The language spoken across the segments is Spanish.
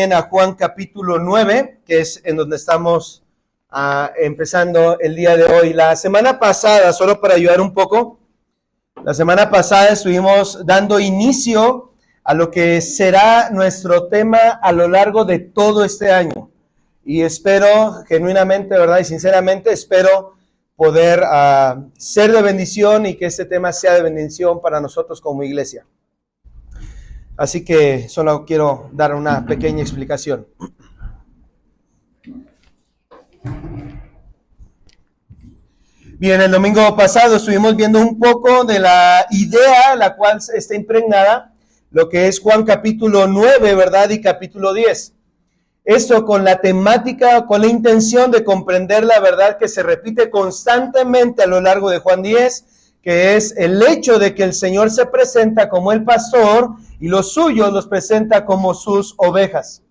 A Juan capítulo 9, que es en donde estamos empezando el día de hoy. La semana pasada, solo para ayudar un poco, la semana pasada estuvimos dando inicio a lo que será nuestro tema a lo largo de todo este año. Y espero genuinamente, ¿verdad? Y sinceramente espero poder ser de bendición y que este tema sea de bendición para nosotros como iglesia. Así que solo quiero dar una pequeña explicación. Bien, el domingo pasado estuvimos viendo un poco de la idea la cual está impregnada, lo que es Juan capítulo 9, ¿verdad? Y capítulo 10. Esto con la temática, con la intención de comprender la verdad que se repite constantemente a lo largo de Juan 10, que es el hecho de que el Señor se presenta como el pastor y los suyos los presenta como sus ovejas.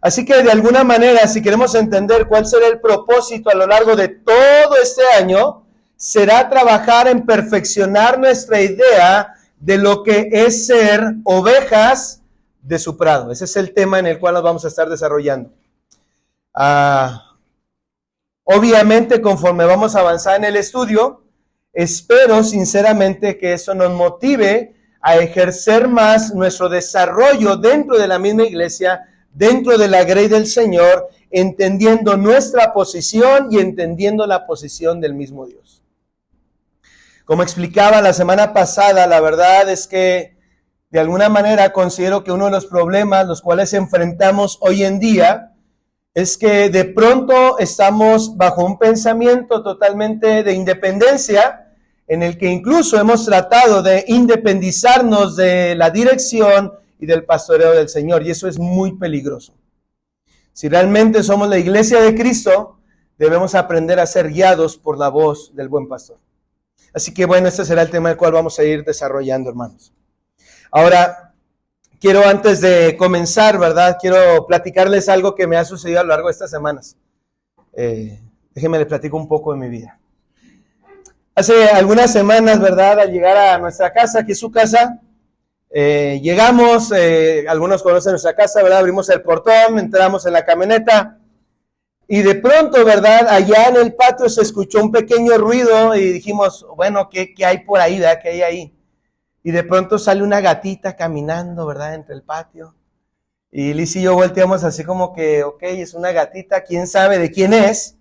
Así que de alguna manera, si queremos entender cuál será el propósito a lo largo de todo este año, será trabajar en perfeccionar nuestra idea de lo que es ser ovejas de su prado. Ese es el tema en el cual nos vamos a estar desarrollando. Obviamente, conforme vamos a avanzar en el estudio, espero sinceramente que eso nos motive a ejercer más nuestro desarrollo dentro de la misma iglesia, dentro de la grey del Señor, entendiendo nuestra posición y entendiendo la posición del mismo Dios. Como explicaba la semana pasada, la verdad es que de alguna manera considero que uno de los problemas los cuales enfrentamos hoy en día es que de pronto estamos bajo un pensamiento totalmente de independencia, en el que incluso hemos tratado de independizarnos de la dirección y del pastoreo del Señor, y eso es muy peligroso. Si realmente somos la iglesia de Cristo, debemos aprender a ser guiados por la voz del buen pastor. Así que bueno, este será el tema del cual vamos a ir desarrollando, hermanos. Ahora, quiero antes de comenzar, ¿verdad? Quiero platicarles algo que me ha sucedido a lo largo de estas semanas. Déjenme les platico un poco de mi vida. Hace algunas semanas, ¿verdad? Al llegar a nuestra casa, que es su casa, llegamos, algunos conocen nuestra casa, ¿verdad? Abrimos el portón, entramos en la camioneta y de pronto, ¿verdad? Allá en el patio se escuchó un pequeño ruido y dijimos, bueno, ¿qué hay por ahí, ¿verdad? ¿Qué hay ahí? Y de pronto sale una gatita caminando, ¿verdad? Entre el patio. Y Liz y yo volteamos así como que, ok, es una gatita, quién sabe de quién es.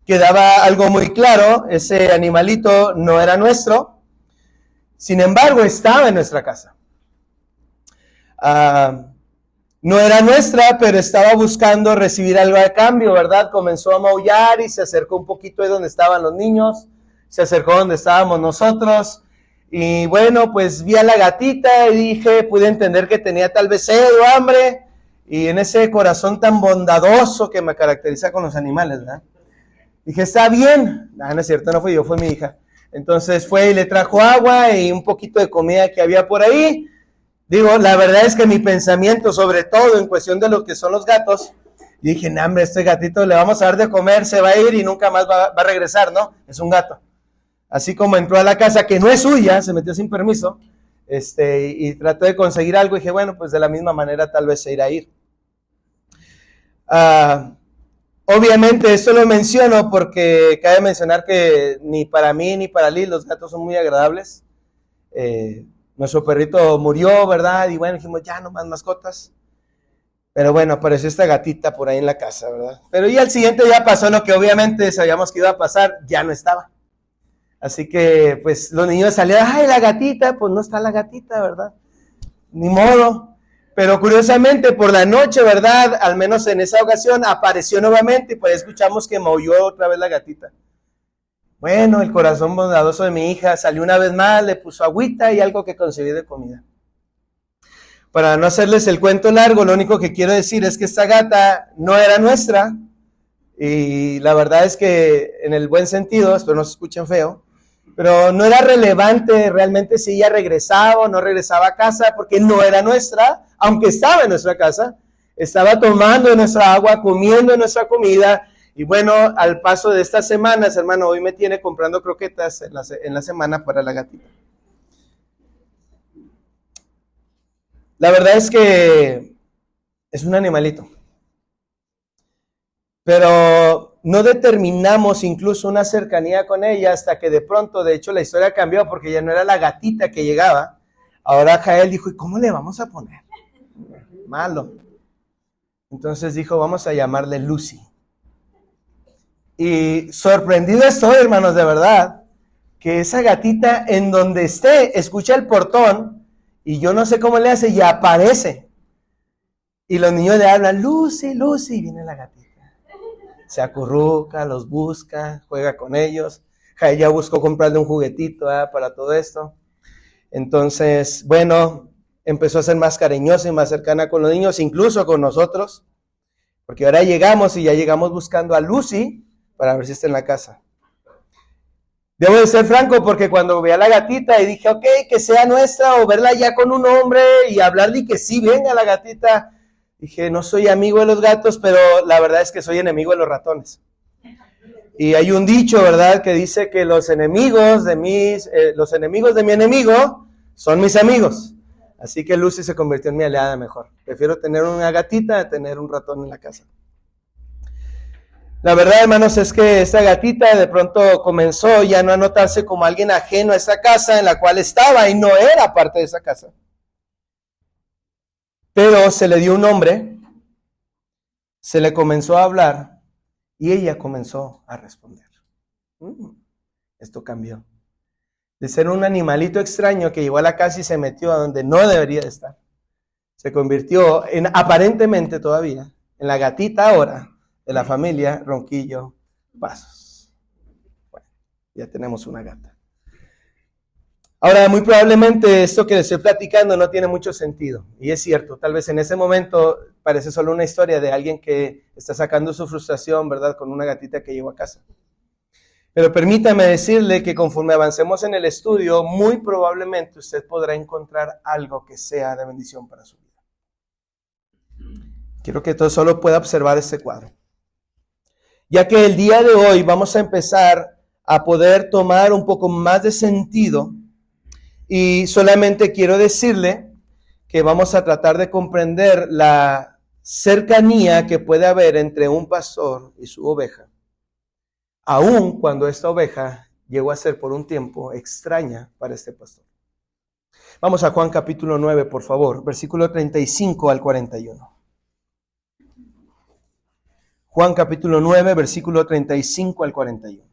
Quedaba algo muy claro, ese animalito no era nuestro, sin embargo estaba en nuestra casa. No era nuestra, pero estaba buscando recibir algo a cambio, ¿verdad? Comenzó a maullar y se acercó un poquito de donde estaban los niños, se acercó donde estábamos nosotros, y bueno, pues vi a la gatita y pude entender que tenía tal vez sed o hambre, y en ese corazón tan bondadoso que me caracteriza con los animales, ¿verdad? Dije, está bien. No es cierto, no fui yo, fue mi hija. Entonces fue y le trajo agua y un poquito de comida que había por ahí. Digo, la verdad es que mi pensamiento, sobre todo en cuestión de lo que son los gatos, dije, no, hombre, este gatito le vamos a dar de comer, se va a ir y nunca más va a regresar, ¿no? Es un gato. Así como entró a la casa que no es suya, se metió sin permiso, y trató de conseguir algo, y dije, bueno, pues de la misma manera tal vez se irá a ir. Obviamente esto lo menciono porque cabe mencionar que ni para mí ni para Liz los gatos son muy agradables. Nuestro perrito murió, ¿verdad? Y bueno, dijimos, ya no más mascotas. Pero bueno, apareció esta gatita por ahí en la casa, ¿verdad? Pero ya al siguiente ya pasó lo que obviamente sabíamos que iba a pasar, ya no estaba. Así que pues los niños salieron, ay, la gatita, pues no está la gatita, ¿verdad? Ni modo. Pero curiosamente por la noche, ¿verdad? Al menos en esa ocasión apareció nuevamente y pues escuchamos que maulló otra vez la gatita. Bueno, el corazón bondadoso de mi hija salió una vez más, le puso agüita y algo que conseguí de comida. Para no hacerles el cuento largo, lo único que quiero decir es que esta gata no era nuestra y la verdad es que en el buen sentido, espero no se escuchen feo, pero no era relevante realmente si ella regresaba o no regresaba a casa porque no era nuestra, aunque estaba en nuestra casa, estaba tomando nuestra agua, comiendo nuestra comida, y bueno, al paso de estas semanas, hermano, hoy me tiene comprando croquetas en la semana para la gatita. La verdad es que Es un animalito. Pero no determinamos incluso una cercanía con ella hasta que de pronto, de hecho, la historia cambió porque ya no era la gatita que llegaba. Ahora Jael dijo, ¿y cómo le vamos a poner? Malo. Entonces dijo, vamos a llamarle Lucy. Y sorprendido estoy, hermanos, de verdad, que esa gatita en donde esté, escucha el portón y yo no sé cómo le hace y aparece. Y los niños le hablan, Lucy, Lucy, y viene la gatita. Se acurruca, los busca, juega con ellos. Ya buscó comprarle un juguetito para todo esto. Entonces, bueno, empezó a ser más cariñosa y más cercana con los niños, incluso con nosotros. Porque ahora llegamos y ya llegamos buscando a Lucy para ver si está en la casa. Debo de ser franco porque cuando vi a la gatita y dije, ok, que sea nuestra o verla ya con un hombre y hablarle y que sí venga la gatita. Dije, no soy amigo de los gatos, pero la verdad es que soy enemigo de los ratones. Y hay un dicho, ¿verdad?, que dice que los enemigos de mi enemigo son mis amigos. Así que Lucy se convirtió en mi aliada mejor. Prefiero tener una gatita a tener un ratón en la casa. La verdad, hermanos, es que esta gatita de pronto comenzó ya no a notarse como alguien ajeno a esa casa en la cual estaba y no era parte de esa casa. Pero se le dio un nombre, se le comenzó a hablar y ella comenzó a responder. Esto cambió. De ser un animalito extraño que llegó a la casa y se metió a donde no debería de estar, se convirtió en, aparentemente todavía, en la gatita ahora de la familia Ronquillo Pasos. Bueno, ya tenemos una gata. Ahora, muy probablemente esto que les estoy platicando no tiene mucho sentido. Y es cierto, tal vez en ese momento parece solo una historia de alguien que está sacando su frustración, ¿verdad?, con una gatita que llegó a casa. Pero permítame decirle que conforme avancemos en el estudio, muy probablemente usted podrá encontrar algo que sea de bendición para su vida. Quiero que todo solo pueda observar este cuadro. Ya que el día de hoy vamos a empezar a poder tomar un poco más de sentido. Y solamente quiero decirle que vamos a tratar de comprender la cercanía que puede haber entre un pastor y su oveja, aun cuando esta oveja llegó a ser por un tiempo extraña para este pastor. Vamos a Juan capítulo 9, por favor, versículo 35 al 41. Juan capítulo 9, versículo 35 al 41.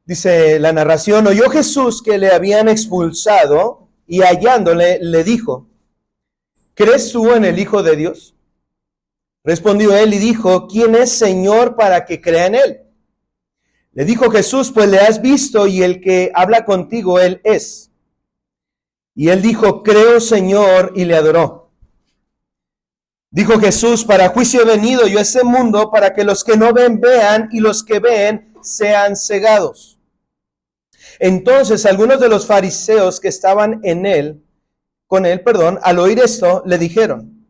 Dice la narración, oyó Jesús que le habían expulsado y hallándole le dijo, ¿crees tú en el Hijo de Dios? Respondió él y dijo, ¿quién es Señor para que crea en él? Le dijo Jesús, pues le has visto y el que habla contigo él es. Y él dijo, creo Señor, y le adoró. Dijo Jesús, para juicio he venido yo a este mundo para que los que no ven vean y los que ven sean cegados. Entonces algunos de los fariseos que estaban con él, al oír esto, le dijeron,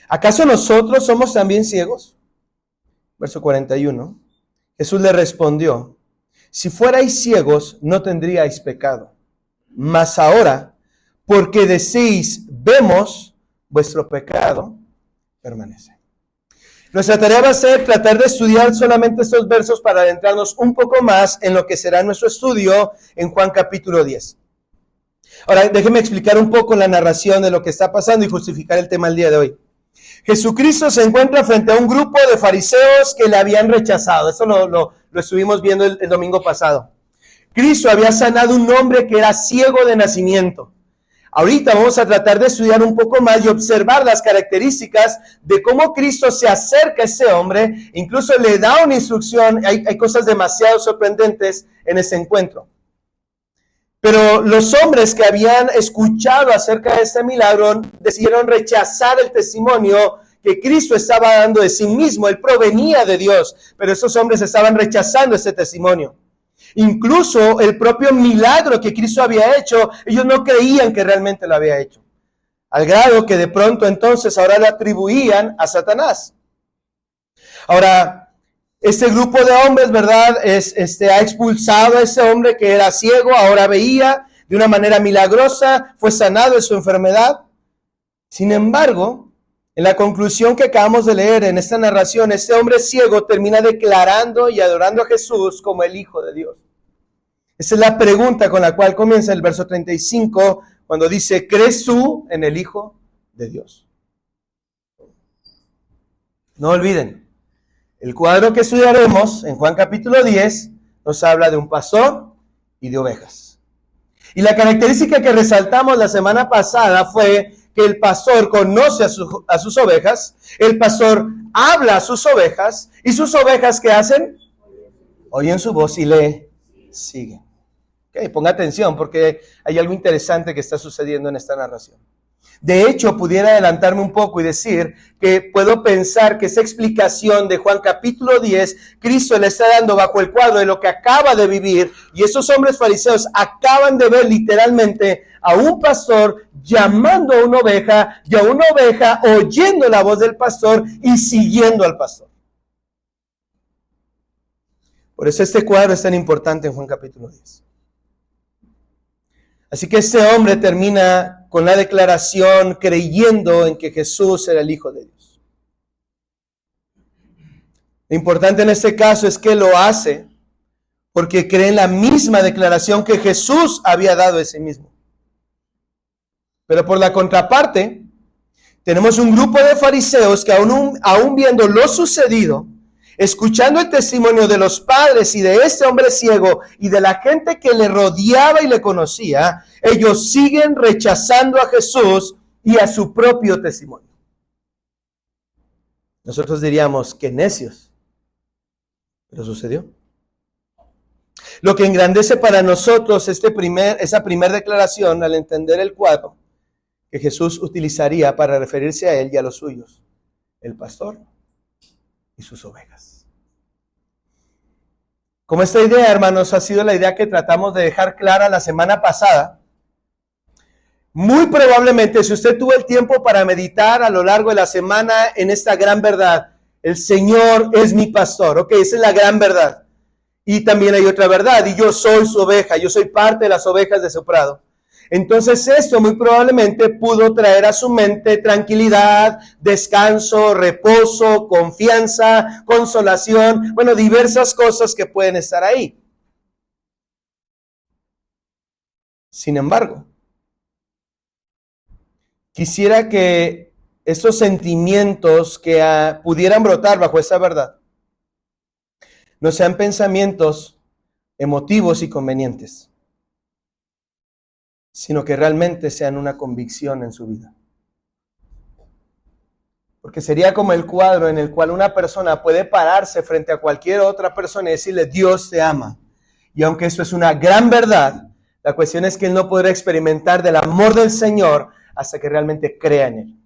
¿acaso nosotros somos también ciegos? Verso 41. Jesús le respondió, si fuerais ciegos, no tendríais pecado. Mas ahora, porque decís, vemos, vuestro pecado permanece. Nuestra tarea va a ser tratar de estudiar solamente estos versos para adentrarnos un poco más en lo que será nuestro estudio en Juan capítulo 10. Ahora, déjenme explicar un poco la narración de lo que está pasando y justificar el tema del día de hoy. Jesucristo se encuentra frente a un grupo de fariseos que le habían rechazado. Eso lo estuvimos viendo el domingo pasado. Cristo había sanado a un hombre que era ciego de nacimiento. Ahorita vamos a tratar de estudiar un poco más y observar las características de cómo Cristo se acerca a ese hombre, incluso le da una instrucción. Hay cosas demasiado sorprendentes en ese encuentro. Pero los hombres que habían escuchado acerca de este milagro decidieron rechazar el testimonio que Cristo estaba dando de sí mismo. Él provenía de Dios, pero esos hombres estaban rechazando ese testimonio. Incluso el propio milagro que Cristo había hecho, ellos no creían que realmente lo había hecho. Al grado que de pronto entonces ahora le atribuían a Satanás. Ahora, este grupo de hombres, ¿verdad? Ha expulsado a ese hombre que era ciego, ahora veía. de una manera milagrosa, fue sanado de su enfermedad. Sin embargo, en la conclusión que acabamos de leer en esta narración, este hombre ciego termina declarando y adorando a Jesús como el Hijo de Dios. Esa es la pregunta con la cual comienza el verso 35, cuando dice, ¿crees tú en el Hijo de Dios? No olviden, el cuadro que estudiaremos en Juan capítulo 10 nos habla de un pastor y de ovejas. Y la característica que resaltamos la semana pasada fue que el pastor conoce a sus ovejas, el pastor habla a sus ovejas, y sus ovejas, ¿qué hacen? Oyen su voz y le siguen. Okay, ponga atención porque hay algo interesante que está sucediendo en esta narración. De hecho, pudiera adelantarme un poco y decir que puedo pensar que esa explicación de Juan capítulo 10, Cristo le está dando bajo el cuadro de lo que acaba de vivir, y esos hombres fariseos acaban de ver literalmente a un pastor llamando a una oveja, y a una oveja oyendo la voz del pastor y siguiendo al pastor. Por eso este cuadro es tan importante en Juan capítulo 10. Así que este hombre termina con la declaración creyendo en que Jesús era el Hijo de Dios. Lo importante en este caso es que lo hace porque cree en la misma declaración que Jesús había dado a sí mismo. Pero por la contraparte, tenemos un grupo de fariseos que aún viendo lo sucedido, escuchando el testimonio de los padres y de este hombre ciego y de la gente que le rodeaba y le conocía, ellos siguen rechazando a Jesús y a su propio testimonio. Nosotros diríamos que necios, pero sucedió. Lo que engrandece para nosotros esa primera declaración al entender el cuadro que Jesús utilizaría para referirse a él y a los suyos, el pastor y sus ovejas. Como esta idea, hermanos, ha sido la idea que tratamos de dejar clara la semana pasada, muy probablemente, si usted tuvo el tiempo para meditar a lo largo de la semana en esta gran verdad, el Señor es mi pastor, ok, esa es la gran verdad. Y también hay otra verdad, y yo soy su oveja, yo soy parte de las ovejas de su prado. Entonces esto muy probablemente pudo traer a su mente tranquilidad, descanso, reposo, confianza, consolación, bueno, diversas cosas que pueden estar ahí. Sin embargo, quisiera que estos sentimientos que pudieran brotar bajo esa verdad no sean pensamientos emotivos y convenientes, sino que realmente sean una convicción en su vida. Porque sería como el cuadro en el cual una persona puede pararse frente a cualquier otra persona y decirle, Dios te ama. Y aunque eso es una gran verdad, la cuestión es que él no podrá experimentar del amor del Señor hasta que realmente crea en él.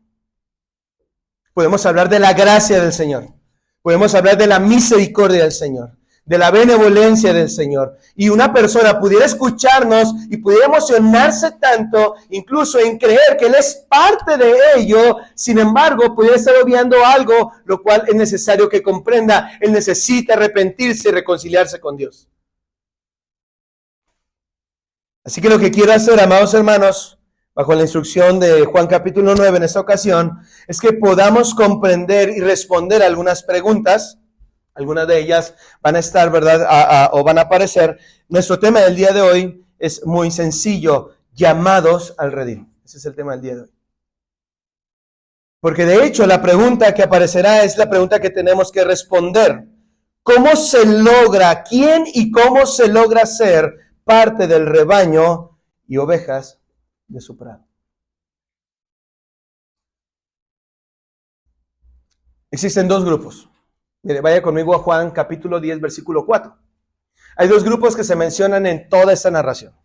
Podemos hablar de la gracia del Señor. Podemos hablar de la misericordia del Señor, de la benevolencia del Señor. Y una persona pudiera escucharnos y pudiera emocionarse tanto, incluso en creer que Él es parte de ello. Sin embargo, pudiera estar obviando algo, lo cual es necesario que comprenda. Él necesita arrepentirse y reconciliarse con Dios. Así que lo que quiero hacer, amados hermanos, bajo la instrucción de Juan capítulo 9 en esta ocasión, es que podamos comprender y responder algunas preguntas. Algunas de ellas van a estar, ¿verdad? O van a aparecer. Nuestro tema del día de hoy es muy sencillo, llamados al redil. Ese es el tema del día de hoy. Porque de hecho la pregunta que aparecerá es la pregunta que tenemos que responder. ¿Cómo se logra, quién y cómo se logra ser parte del rebaño y ovejas de su prado? Existen dos grupos. Mire, vaya conmigo a Juan capítulo 10, versículo 4. Hay dos grupos que se mencionan en toda esta narración.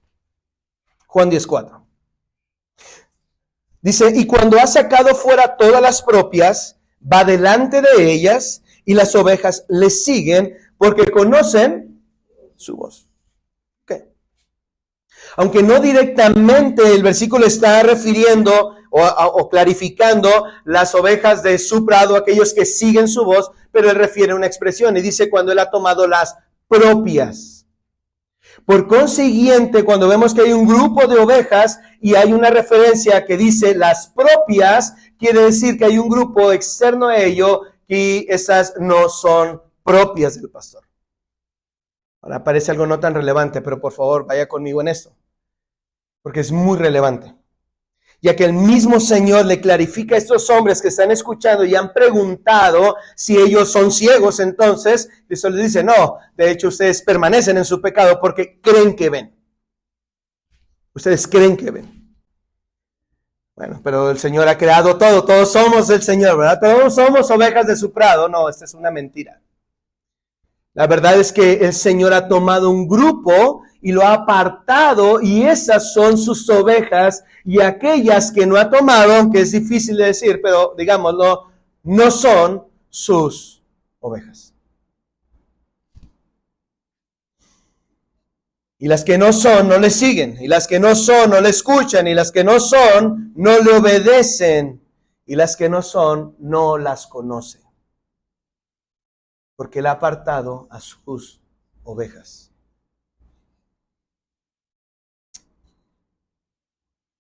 Juan 10, 4. Dice, y cuando ha sacado fuera todas las propias, va delante de ellas, y las ovejas le siguen, porque conocen su voz. Okay. Aunque no directamente el versículo está refiriendo o clarificando las ovejas de su prado, aquellos que siguen su voz, pero él refiere a una expresión y dice cuando él ha tomado las propias. Por consiguiente, cuando vemos que hay un grupo de ovejas y hay una referencia que dice las propias, quiere decir que hay un grupo externo a ello y esas no son propias del pastor. Ahora parece algo no tan relevante, pero por favor vaya conmigo en esto, porque es muy relevante. Ya que el mismo Señor le clarifica a estos hombres que están escuchando y han preguntado si ellos son ciegos, entonces Cristo les dice, no, de hecho ustedes permanecen en su pecado porque creen que ven. Ustedes creen que ven. Bueno, pero el Señor ha creado todo, todos somos el Señor, ¿verdad? Todos somos ovejas de su prado. No, esta es una mentira. La verdad es que el Señor ha tomado un grupo y lo ha apartado y esas son sus ovejas y aquellas que no ha tomado, aunque es difícil de decir, pero digámoslo, no son sus ovejas. Y las que no son, no le siguen. Y las que no son, no le escuchan. Y las que no son, no le obedecen. Y las que no son, no las conocen. Porque él ha apartado a sus ovejas.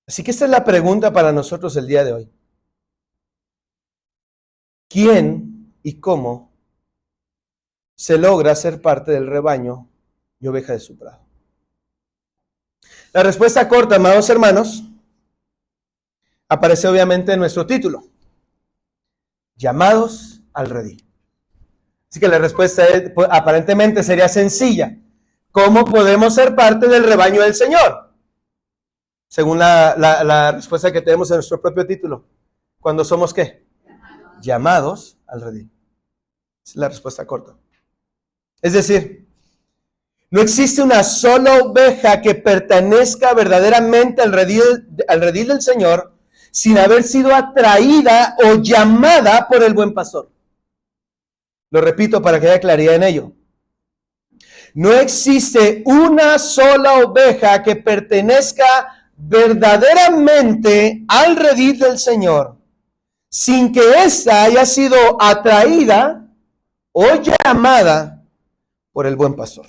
Así que esta es la pregunta para nosotros el día de hoy. ¿Quién y cómo se logra ser parte del rebaño y oveja de su prado? La respuesta corta, amados hermanos, aparece obviamente en nuestro título. Llamados al redil. Así que la respuesta aparentemente sería sencilla. ¿Cómo podemos ser parte del rebaño del Señor? Según la respuesta que tenemos en nuestro propio título. ¿Cuándo somos qué? Llamados al redil. Es la respuesta corta. Es decir, no existe una sola oveja que pertenezca verdaderamente al redil del Señor sin haber sido atraída o llamada por el buen pastor. Lo repito para que haya claridad en ello. No existe una sola oveja que pertenezca verdaderamente al redil del Señor sin que ésta haya sido atraída o llamada por el buen pastor.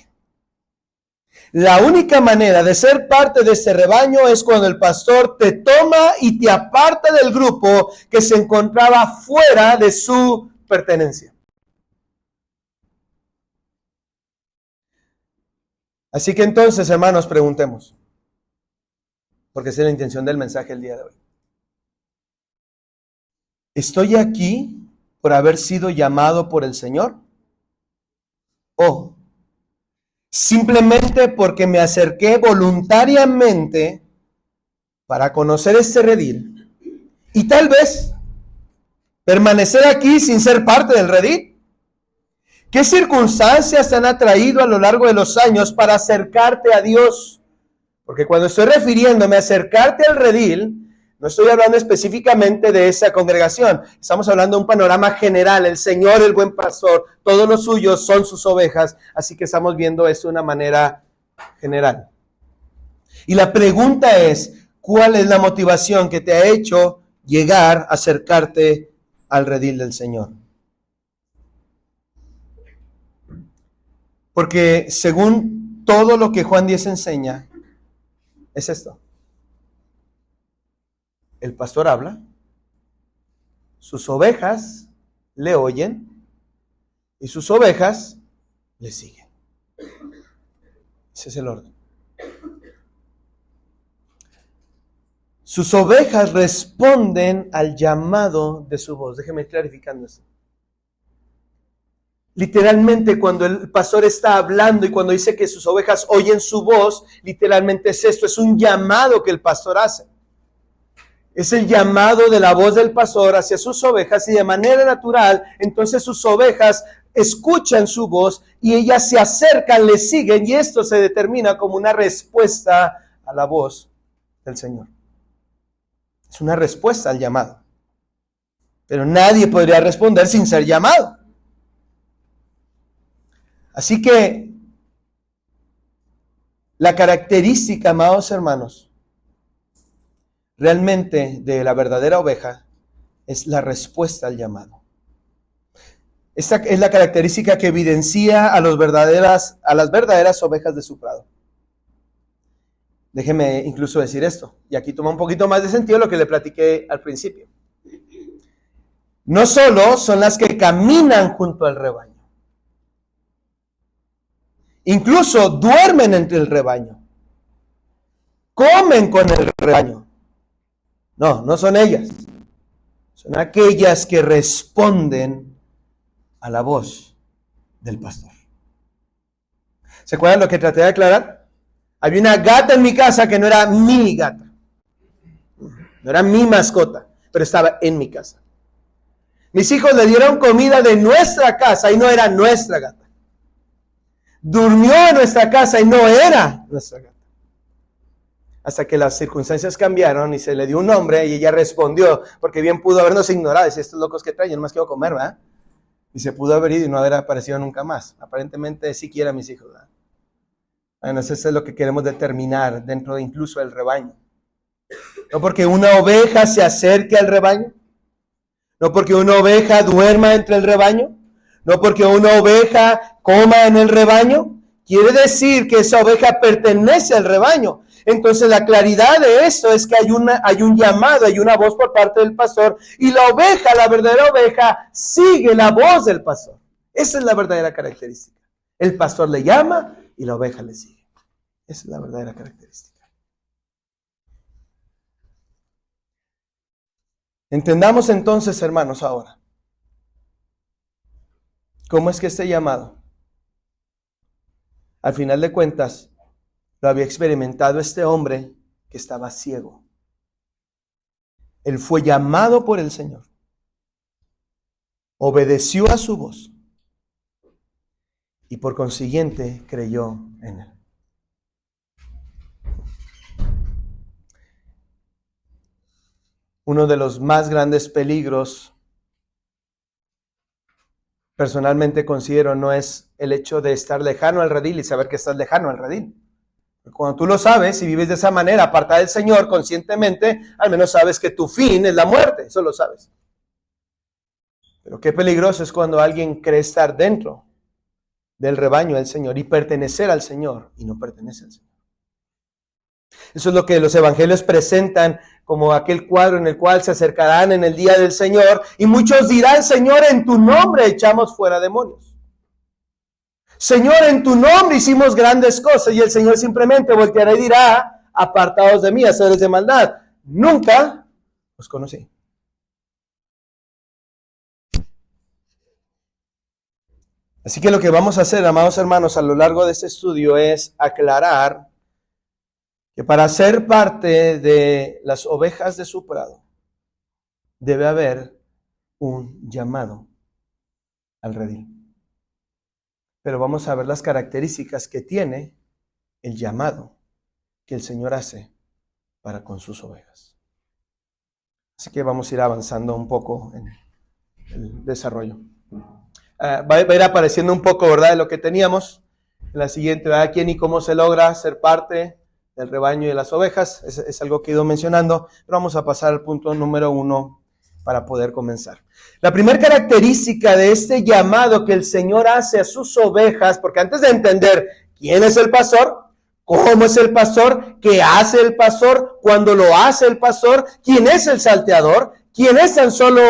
La única manera de ser parte de este rebaño es cuando el pastor te toma y te aparta del grupo que se encontraba fuera de su pertenencia. Así que entonces, hermanos, preguntemos, porque esa es la intención del mensaje el día de hoy. ¿Estoy aquí por haber sido llamado por el Señor? ¿O simplemente porque me acerqué voluntariamente para conocer este redil y tal vez permanecer aquí sin ser parte del redil? ¿Qué circunstancias te han atraído a lo largo de los años para acercarte a Dios? Porque cuando estoy refiriéndome a acercarte al redil, no estoy hablando específicamente de esa congregación. Estamos hablando de un panorama general. El Señor, el buen pastor, todos los suyos son sus ovejas. Así que estamos viendo esto de una manera general. Y la pregunta es, ¿cuál es la motivación que te ha hecho llegar a acercarte al redil del Señor? Porque según todo lo que Juan 10 enseña, es esto. El pastor habla, sus ovejas le oyen y sus ovejas le siguen. Ese es el orden. Sus ovejas responden al llamado de su voz. Déjeme ir clarificando esto. Literalmente cuando el pastor está hablando y cuando dice que sus ovejas oyen su voz, literalmente es esto, es un llamado que el pastor hace. Es el llamado de la voz del pastor hacia sus ovejas y de manera natural, entonces sus ovejas escuchan su voz y ellas se acercan, le siguen y esto se determina como una respuesta a la voz del Señor. Es una respuesta al llamado. Pero nadie podría responder sin ser llamado. Así que la característica, amados hermanos, realmente de la verdadera oveja es la respuesta al llamado. Esta es la característica que evidencia a las verdaderas ovejas de su prado. Déjeme incluso decir esto, y aquí toma un poquito más de sentido lo que le platiqué al principio. No solo son las que caminan junto al rebaño, incluso duermen entre el rebaño, comen con el rebaño. No, no son ellas, son aquellas que responden a la voz del pastor. ¿Se acuerdan lo que traté de aclarar? Había una gata en mi casa que no era mi gata, no era mi mascota, pero estaba en mi casa. Mis hijos le dieron comida de nuestra casa y no era nuestra gata. Durmió en nuestra casa y no era nuestra gata. Hasta que las circunstancias cambiaron y se le dio un nombre y ella respondió, porque bien pudo habernos ignorado, decía, estos locos que traen, yo nomás quiero comer, ¿verdad? Y se pudo haber ido y no haber aparecido nunca más. Aparentemente sí quiere a mis hijos, ¿verdad? Bueno, eso es lo que queremos determinar dentro de incluso del rebaño. No porque una oveja se acerque al rebaño, no porque una oveja duerma entre el rebaño, no porque una oveja coma en el rebaño, quiere decir que esa oveja pertenece al rebaño. Entonces la claridad de esto es que hay un llamado, hay una voz por parte del pastor, y la oveja, la verdadera oveja, sigue la voz del pastor. Esa es la verdadera característica. El pastor le llama y la oveja le sigue. Esa es la verdadera característica. Entendamos entonces, hermanos, ahora, ¿cómo es que este llamado, al final de cuentas, lo había experimentado este hombre que estaba ciego? Él fue llamado por el Señor, obedeció a su voz y por consiguiente creyó en él. Uno de los más grandes peligros, personalmente considero, no es el hecho de estar lejano al redil y saber que estás lejano al redil. Cuando tú lo sabes y vives de esa manera, apartada del Señor conscientemente, al menos sabes que tu fin es la muerte, eso lo sabes. Pero qué peligroso es cuando alguien cree estar dentro del rebaño del Señor y pertenecer al Señor y no pertenece al Señor. Eso es lo que los evangelios presentan como aquel cuadro en el cual se acercarán en el día del Señor y muchos dirán, Señor, en tu nombre echamos fuera demonios. Señor, en tu nombre hicimos grandes cosas, y el Señor simplemente volteará y dirá, apartados de mí, hacedores de maldad, nunca os conocí. Así que lo que vamos a hacer, amados hermanos, a lo largo de este estudio es aclarar que para ser parte de las ovejas de su prado, debe haber un llamado al redil. Pero vamos a ver las características que tiene el llamado que el Señor hace para con sus ovejas. Así que vamos a ir avanzando un poco en el desarrollo. Va a ir apareciendo un poco, ¿verdad?, de lo que teníamos. En la siguiente, ¿verdad?, quién y cómo se logra ser parte del rebaño y de las ovejas. Es algo que he ido mencionando, pero vamos a pasar al punto número 1 para poder comenzar. La primera característica de este llamado que el Señor hace a sus ovejas, porque antes de entender quién es el pastor, cómo es el pastor, qué hace el pastor, cuándo lo hace el pastor, quién es el salteador, quién es tan solo,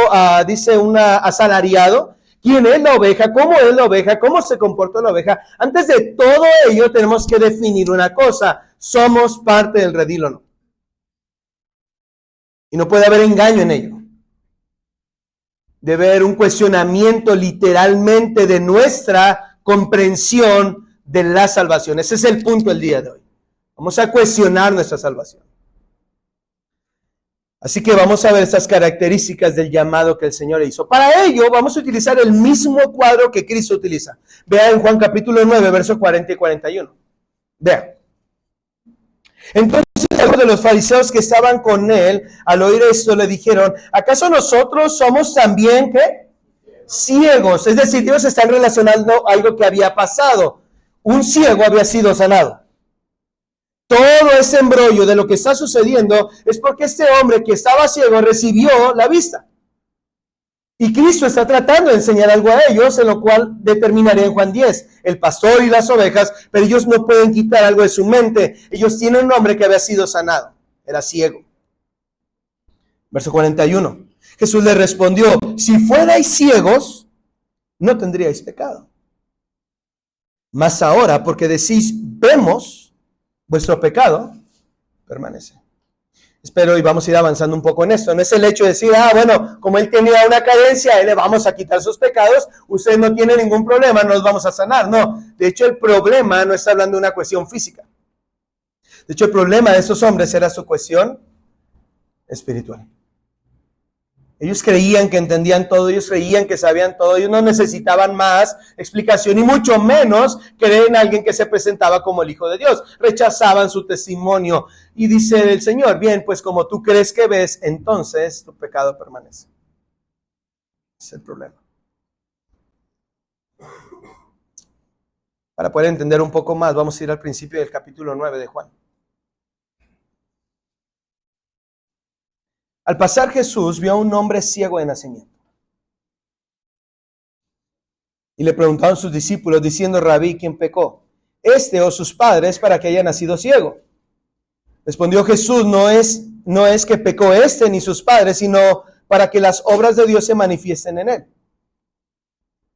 dice un asalariado, quién es la oveja, cómo se comporta la oveja. Antes de todo ello tenemos que definir una cosa: ¿somos parte del redil o no? Y no puede haber engaño en ello. Debe haber un cuestionamiento literalmente de nuestra comprensión de la salvación. Ese es el punto del día de hoy. Vamos a cuestionar nuestra salvación. Así que vamos a ver estas características del llamado que el Señor hizo. Para ello vamos a utilizar el mismo cuadro que Cristo utiliza. Vea en Juan capítulo 9, versos 40 y 41. Vea. Entonces algunos de los fariseos que estaban con él, al oír esto, le dijeron, ¿acaso nosotros somos también, qué? Ciegos. Es decir, ellos están relacionando algo que había pasado. Un ciego había sido sanado. Todo ese embrollo de lo que está sucediendo es porque este hombre que estaba ciego recibió la vista. Y Cristo está tratando de enseñar algo a ellos, en lo cual determinaría en Juan 10, el pastor y las ovejas, pero ellos no pueden quitar algo de su mente. Ellos tienen un hombre que había sido sanado, era ciego. Verso 41, Jesús le respondió, si fuerais ciegos, no tendríais pecado. Mas ahora, porque decís, vemos, vuestro pecado permanece. Espero y vamos a ir avanzando un poco en esto. No es el hecho de decir, bueno, como él tenía una carencia, a él le vamos a quitar sus pecados, usted no tiene ningún problema, nos vamos a sanar. No, de hecho el problema no está hablando de una cuestión física. De hecho el problema de esos hombres era su cuestión espiritual. Ellos creían que entendían todo, ellos creían que sabían todo, ellos no necesitaban más explicación y mucho menos creer en alguien que se presentaba como el Hijo de Dios. Rechazaban su testimonio y dice el Señor, bien, pues como tú crees que ves, entonces tu pecado permanece. Ese es el problema. Para poder entender un poco más, vamos a ir al principio del capítulo 9 de Juan. Al pasar Jesús vio a un hombre ciego de nacimiento. Y le preguntaron sus discípulos diciendo, Rabí, ¿quién pecó? ¿Este o sus padres para que haya nacido ciego? Respondió Jesús, no es que pecó este ni sus padres, sino para que las obras de Dios se manifiesten en él.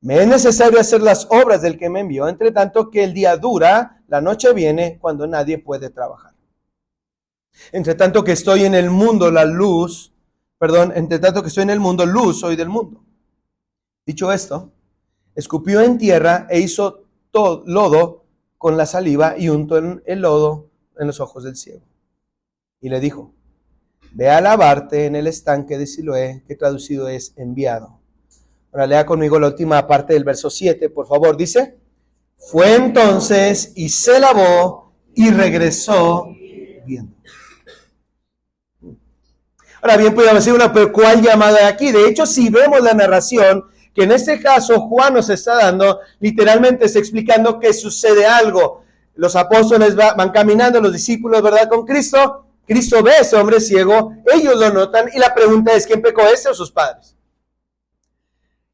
Me es necesario hacer las obras del que me envió, entre tanto que el día dura, la noche viene cuando nadie puede trabajar. Entre tanto que estoy en el mundo, luz soy del mundo. Dicho esto, escupió en tierra e hizo todo lodo con la saliva y untó el lodo en los ojos del ciego. Y le dijo, ve a lavarte en el estanque de Siloé, que traducido es enviado. Ahora lea conmigo la última parte del verso 7, por favor. Dice, fue entonces y se lavó y regresó viendo. Ahora bien, podríamos decir pero ¿cuál llamada hay aquí? De hecho, si vemos la narración, que en este caso Juan nos está dando, literalmente está explicando que sucede algo. Los apóstoles van caminando, los discípulos, ¿verdad? Con Cristo. Cristo ve a ese hombre ciego, ellos lo notan, y la pregunta es, ¿quién pecó, este o sus padres?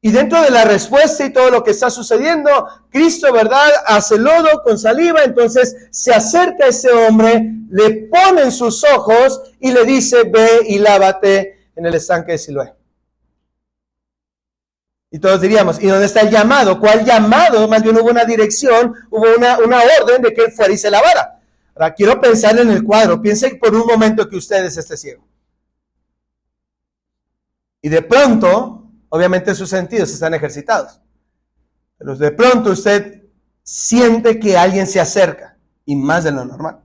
Y dentro de la respuesta y todo lo que está sucediendo, Cristo, ¿verdad?, hace lodo con saliva, entonces se acerca a ese hombre, le pone en sus ojos y le dice, ve y lávate en el estanque de Siloé. Y todos diríamos, ¿y dónde está el llamado? ¿Cuál llamado? Más bien hubo una dirección, hubo una orden de que él fuera y se lavara. Ahora quiero pensar en el cuadro, piensen por un momento que ustedes esté ciego. Y de pronto, obviamente sus sentidos están ejercitados, pero de pronto usted siente que alguien se acerca, y más de lo normal.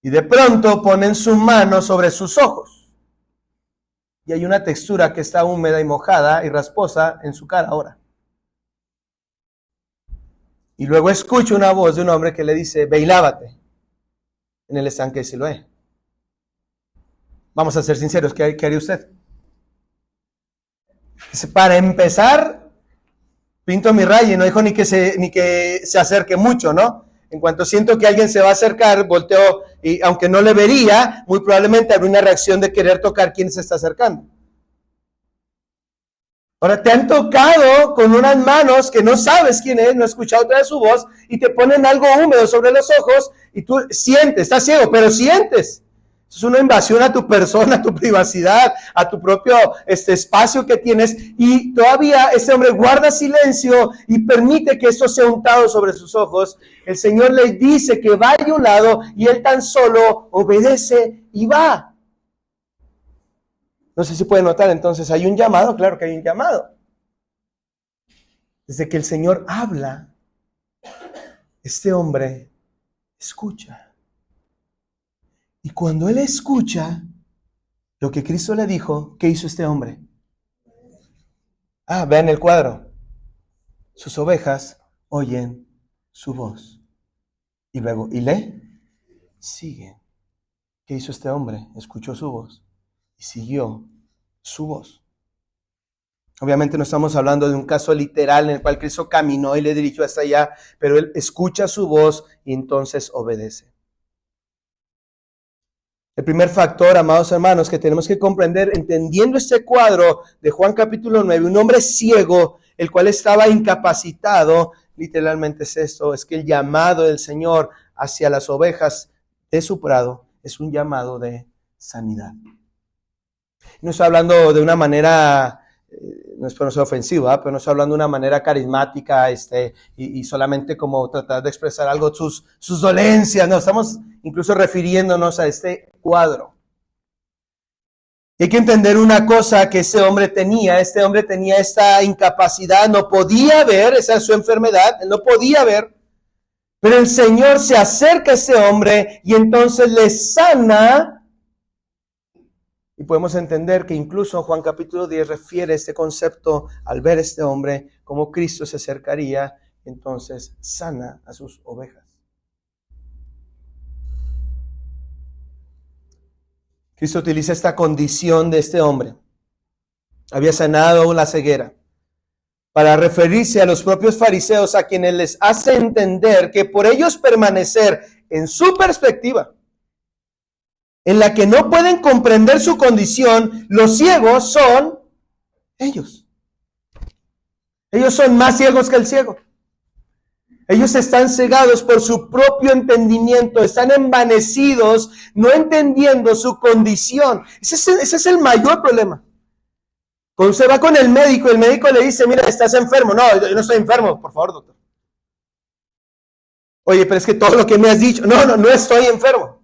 Y de pronto ponen su mano sobre sus ojos, y hay una textura que está húmeda y mojada y rasposa en su cara ahora. Y luego escucha una voz de un hombre que le dice, ve y lávate en el estanque de Siloé. Vamos a ser sinceros, ¿qué haría usted? Para empezar, pinto mi raya y no dijo ni que se acerque mucho, ¿no? En cuanto siento que alguien se va a acercar, volteo y aunque no le vería, muy probablemente habrá una reacción de querer tocar quién se está acercando. Ahora te han tocado con unas manos que no sabes quién es, no has escuchado otra vez su voz y te ponen algo húmedo sobre los ojos y tú sientes, estás ciego, pero sientes. Es una invasión a tu persona, a tu privacidad, a tu propio espacio que tienes, y todavía este hombre guarda silencio y permite que esto sea untado sobre sus ojos. El Señor le dice que vaya a un lado y él tan solo obedece y va. No sé si pueden notar, entonces, ¿hay un llamado? Claro que hay un llamado. Desde que el Señor habla, este hombre escucha. Y cuando él escucha lo que Cristo le dijo, ¿qué hizo este hombre? Vean el cuadro. Sus ovejas oyen su voz. Y luego, y le siguen. ¿Qué hizo este hombre? Escuchó su voz y siguió su voz. Obviamente no estamos hablando de un caso literal en el cual Cristo caminó y le dirigió hasta allá, pero él escucha su voz y entonces obedece. El primer factor, amados hermanos, que tenemos que comprender, entendiendo este cuadro de Juan capítulo 9, un hombre ciego, el cual estaba incapacitado, literalmente es esto, es que el llamado del Señor hacia las ovejas de su prado es un llamado de sanidad. No estoy hablando de una manera, no es por ser ofensivo, pero no estoy hablando de una manera carismática y solamente como tratar de expresar algo, sus dolencias, no, estamos incluso refiriéndonos a este cuadro. Y hay que entender una cosa que este hombre tenía esta incapacidad, no podía ver, esa es su enfermedad, él no podía ver, pero el Señor se acerca a ese hombre y entonces le sana. Y podemos entender que incluso Juan capítulo 10 refiere este concepto al ver a este hombre, como Cristo se acercaría, entonces sana a sus ovejas. Cristo utiliza esta condición de este hombre. Había sanado la ceguera para referirse a los propios fariseos, a quienes les hace entender que por ellos permanecer en su perspectiva, en la que no pueden comprender su condición, los ciegos son ellos. Ellos son más ciegos que el ciego. Ellos están cegados por su propio entendimiento, están envanecidos, no entendiendo su condición. Ese es el mayor problema. Cuando usted va con el médico le dice, mira, estás enfermo. No, yo no estoy enfermo, por favor, doctor. Oye, pero es que todo lo que me has dicho, no estoy enfermo.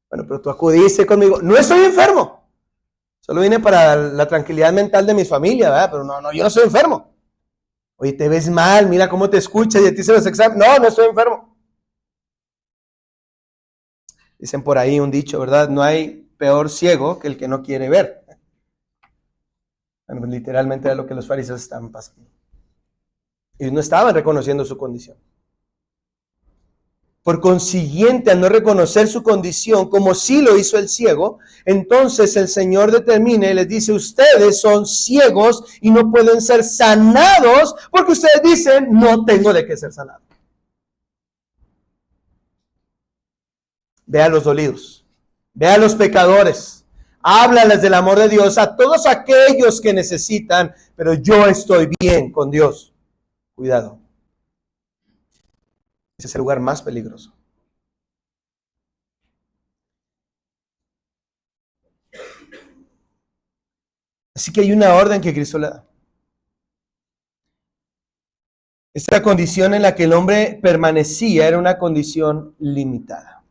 Bueno, pero tú acudiste conmigo. No estoy enfermo. Solo vine para la tranquilidad mental de mi familia, ¿verdad? Pero no, yo no estoy enfermo. Oye, te ves mal, mira cómo te escuchas y te dicen los exámenes. No estoy enfermo. Dicen por ahí un dicho, ¿verdad? No hay peor ciego que el que no quiere ver. Bueno, literalmente era lo que los fariseos estaban pasando. Ellos no estaban reconociendo su condición. Por consiguiente, al no reconocer su condición, como sí lo hizo el ciego, entonces el Señor determina y les dice, ustedes son ciegos y no pueden ser sanados porque ustedes dicen, no tengo de qué ser sanado. Ve a los dolidos, ve a los pecadores, háblales del amor de Dios a todos aquellos que necesitan, pero yo estoy bien con Dios. Cuidado. Ese es el lugar más peligroso. Así que hay una orden que Cristo le da. Esta condición en la que el hombre permanecía era una condición limitada.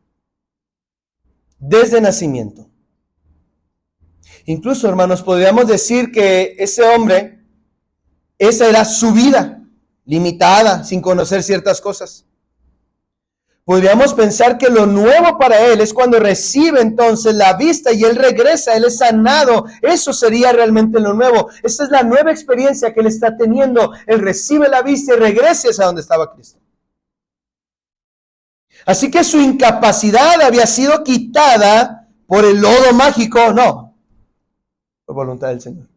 Desde nacimiento. Incluso, hermanos, podríamos decir que ese hombre, esa era su vida, limitada, sin conocer ciertas cosas. Podríamos pensar que lo nuevo para él es cuando recibe entonces la vista y él regresa, él es sanado. Eso sería realmente lo nuevo. Esta es la nueva experiencia que él está teniendo. Él recibe la vista y regresa a donde estaba Cristo. Así que su incapacidad había sido quitada por el lodo mágico, no, por voluntad del Señor.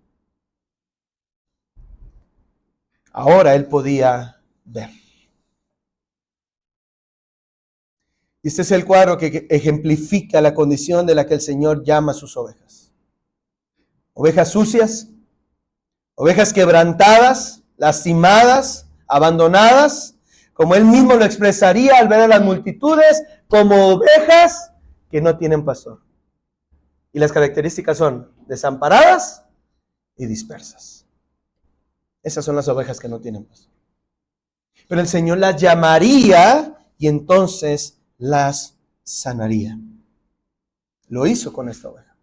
Ahora él podía ver. Este es el cuadro que ejemplifica la condición de la que el Señor llama a sus ovejas. Ovejas sucias, ovejas quebrantadas, lastimadas, abandonadas, como él mismo lo expresaría al ver a las multitudes, como ovejas que no tienen pastor. Y las características son desamparadas y dispersas. Esas son las ovejas que no tienen pastor. Pero el Señor las llamaría y entonces las sanaría. Lo hizo con esta oveja.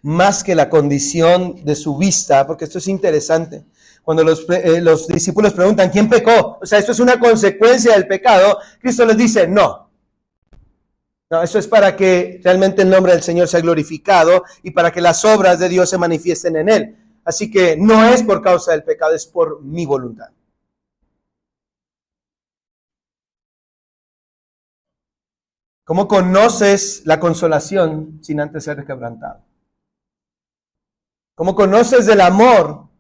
Más que la condición de su vista, porque esto es interesante. Cuando los discípulos preguntan, ¿quién pecó? O sea, esto es una consecuencia del pecado. Cristo les dice, no, eso es para que realmente el nombre del Señor sea glorificado y para que las obras de Dios se manifiesten en él. Así que no es por causa del pecado, es por mi voluntad. ¿Cómo conoces la consolación sin antes ser quebrantado? ¿Cómo conoces del amor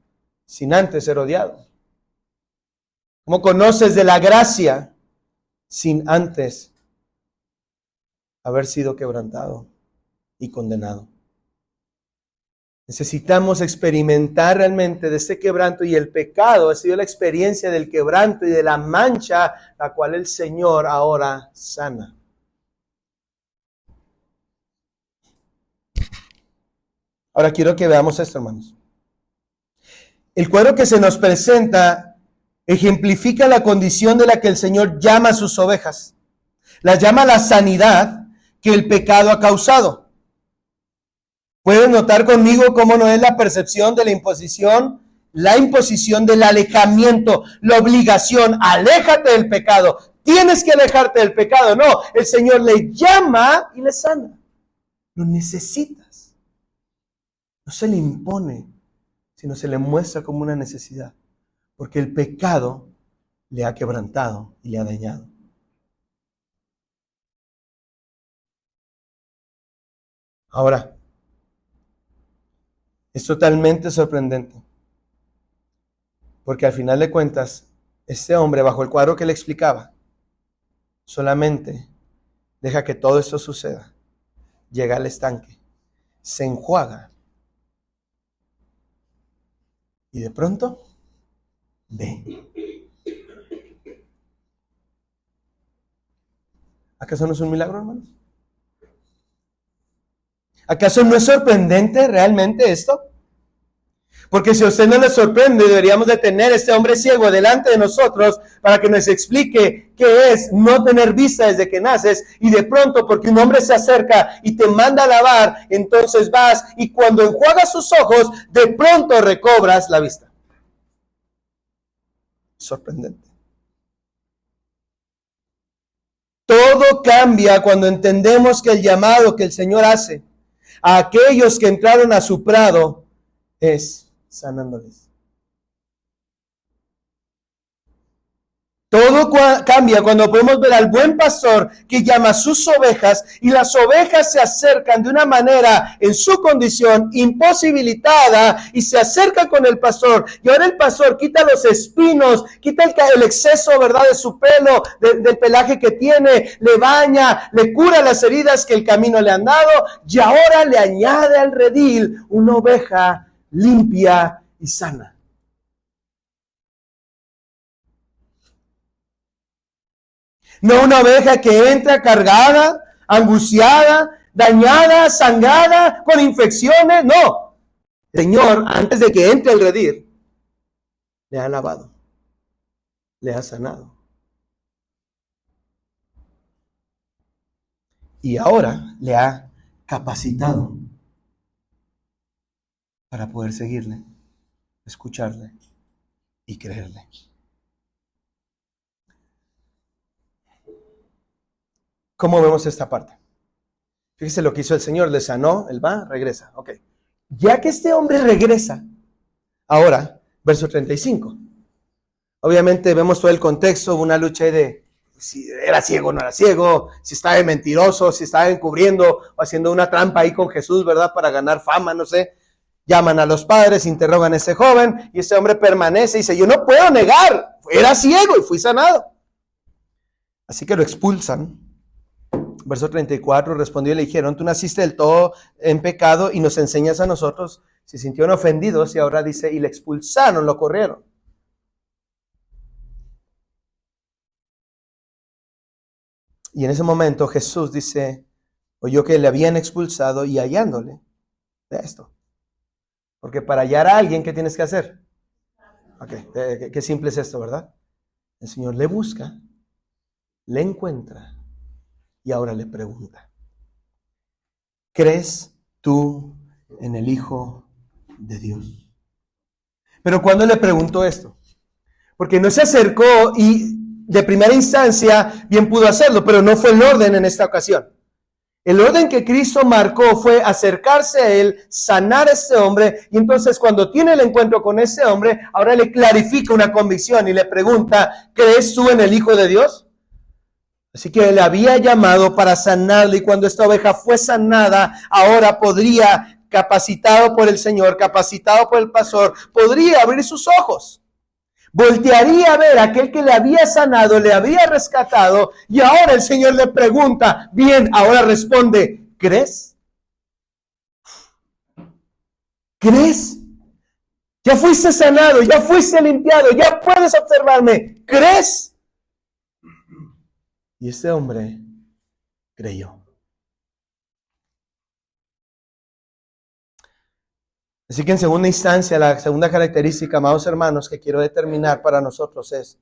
sin antes ser odiado? ¿Cómo conoces de la gracia sin antes haber sido quebrantado y condenado. Necesitamos experimentar realmente de este quebranto, y el pecado ha sido la experiencia del quebranto y de la mancha, la cual el Señor ahora sana. Ahora quiero que veamos esto, hermanos. El cuadro que se nos presenta ejemplifica la condición de la que el Señor llama a sus ovejas. Las llama la sanidad que el pecado ha causado. ¿Pueden notar conmigo cómo no es la percepción de la imposición del alejamiento, la obligación? Aléjate del pecado, tienes que alejarte del pecado. No, el Señor le llama y le sana. Lo necesitas. No se le impone, sino se le muestra como una necesidad, porque el pecado le ha quebrantado y le ha dañado. Ahora, es totalmente sorprendente, porque al final de cuentas, este hombre, bajo el cuadro que le explicaba, solamente deja que todo esto suceda, llega al estanque, se enjuaga, y de pronto ve. ¿Acaso no es un milagro, hermanos? ¿Acaso no es sorprendente realmente esto? Porque si a usted no le sorprende, deberíamos de tener este hombre ciego delante de nosotros para que nos explique qué es no tener vista desde que naces, y de pronto, porque un hombre se acerca y te manda a lavar, entonces vas y cuando enjuagas sus ojos, de pronto recobras la vista. Sorprendente. Todo cambia cuando entendemos que el llamado que el Señor hace a aquellos que entraron a su prado es sanándoles. Todo cambia cuando podemos ver al buen pastor que llama a sus ovejas, y las ovejas se acercan de una manera en su condición imposibilitada y se acercan con el pastor, y ahora el pastor quita los espinos, quita el exceso, ¿verdad?, de su pelo, del pelaje que tiene, le baña, le cura las heridas que el camino le han dado, y ahora le añade al redil una oveja limpia y sana. No una oveja que entra cargada, angustiada, dañada, sangrada, con infecciones. No. El Señor, antes de que entre el redil, le ha lavado, le ha sanado. Y ahora le ha capacitado para poder seguirle, escucharle y creerle. ¿Cómo vemos esta parte? Fíjese lo que hizo el Señor, le sanó, él va, regresa. Ok. Ya que este hombre regresa, ahora, verso 35. Obviamente vemos todo el contexto, una lucha de si era ciego o no era ciego, si estaba de mentiroso, si estaba encubriendo o haciendo una trampa ahí con Jesús, ¿verdad? Para ganar fama, no sé. Llaman a los padres, interrogan a ese joven, y este hombre permanece y dice, yo no puedo negar, era ciego y fui sanado. Así que lo expulsan. Verso 34, respondió y le dijeron, tú naciste del todo en pecado y nos enseñas a nosotros. Se sintieron ofendidos y ahora dice, y le expulsaron, lo corrieron. Y en ese momento Jesús dice, oyó que le habían expulsado, y hallándole, de esto. Porque para hallar a alguien, ¿qué tienes que hacer? Ok, qué simple es esto, ¿verdad? El Señor le busca, le encuentra, y ahora le pregunta, ¿crees tú en el Hijo de Dios? Pero ¿cuándo le preguntó esto? Porque no se acercó y de primera instancia bien pudo hacerlo, pero no fue el orden en esta ocasión. El orden que Cristo marcó fue acercarse a él, sanar a este hombre, y entonces cuando tiene el encuentro con ese hombre, ahora le clarifica una convicción y le pregunta, ¿crees tú en el Hijo de Dios? Así que le había llamado para sanarle, y cuando esta oveja fue sanada, ahora podría, capacitado por el Señor, capacitado por el pastor, podría abrir sus ojos. Voltearía a ver a aquel que le había sanado, le había rescatado, y ahora el Señor le pregunta, bien, ahora responde, ¿crees? ¿Crees? Ya fuiste sanado, ya fuiste limpiado, ya puedes observarme. ¿Crees? Y este hombre creyó. Así que en segunda instancia, la segunda característica, amados hermanos, que quiero determinar para nosotros es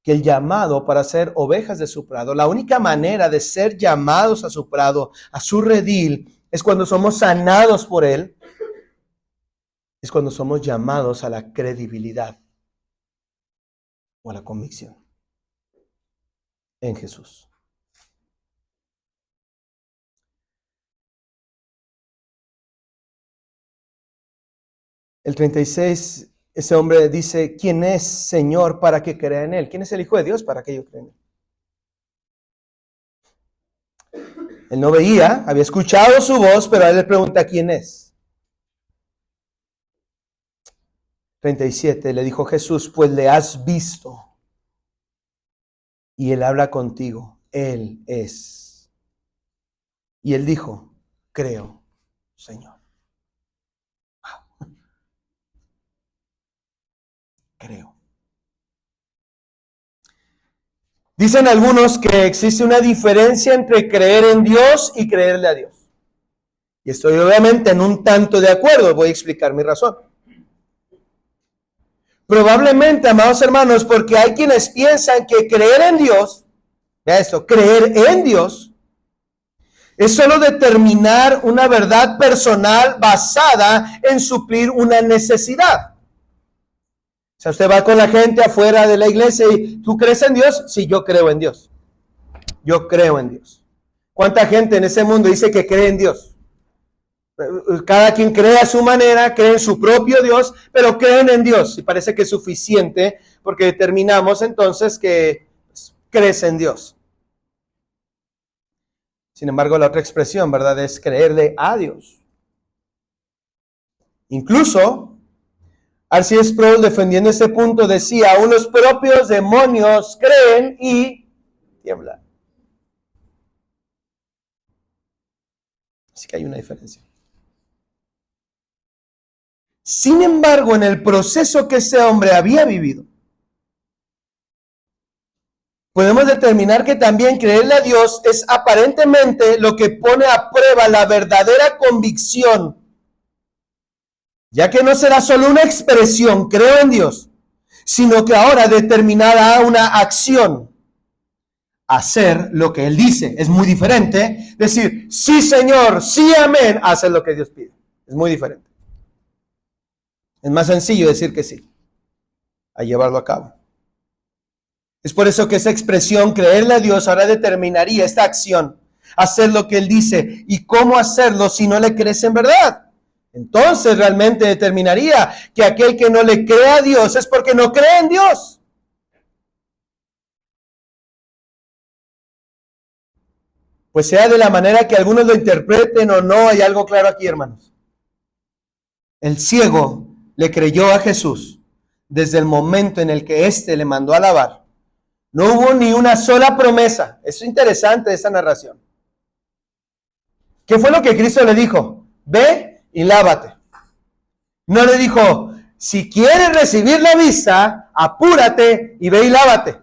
que el llamado para ser ovejas de su prado, la única manera de ser llamados a su prado, a su redil, es cuando somos sanados por Él, es cuando somos llamados a la credibilidad o a la convicción en Jesús. El 36, ese hombre dice, ¿quién es Señor para que crea en Él? ¿Quién es el Hijo de Dios para que yo crea en Él? Él no veía, había escuchado su voz, pero a él le pregunta quién es. 37, le dijo Jesús, pues le has visto y Él habla contigo, Él es. Y él dijo, creo, Señor. Creo. Dicen algunos que existe una diferencia entre creer en Dios y creerle a Dios. Y estoy obviamente en un tanto de acuerdo. Voy a explicar mi razón. Probablemente, amados hermanos, porque hay quienes piensan que creer en Dios, vea esto, creer en Dios, es solo determinar una verdad personal basada en suplir una necesidad. O sea, usted va con la gente afuera de la iglesia y ¿tú crees en Dios? Sí, yo creo en Dios. Yo creo en Dios. ¿Cuánta gente en ese mundo dice que cree en Dios? Cada quien cree a su manera, cree en su propio Dios, pero creen en Dios. Y parece que es suficiente porque determinamos entonces que crees en Dios. Sin embargo, la otra expresión, ¿verdad?, es creerle a Dios. Incluso R.C. Sproul, defendiendo este punto, decía, aún los propios demonios creen y tiemblan. Así que hay una diferencia. Sin embargo, en el proceso que ese hombre había vivido, podemos determinar que también creerle a Dios es aparentemente lo que pone a prueba la verdadera convicción, ya que no será solo una expresión, creo en Dios, sino que ahora determinará una acción, hacer lo que Él dice. Es muy diferente decir, sí Señor, sí amén, hacer lo que Dios pide. Es muy diferente. Es más sencillo decir que sí, a llevarlo a cabo. Es por eso que esa expresión, creerle a Dios, ahora determinaría esta acción, hacer lo que Él dice. ¿Y cómo hacerlo si no le crees en verdad? Entonces realmente determinaría que aquel que no le cree a Dios es porque no cree en Dios. Pues sea de la manera que algunos lo interpreten o no, hay algo claro aquí, hermanos. El ciego le creyó a Jesús desde el momento en el que éste le mandó a lavar. No hubo ni una sola promesa. Es interesante esta narración. ¿Qué fue lo que Cristo le dijo? Ve y lávate. No le dijo, si quieres recibir la vista, apúrate y ve y lávate.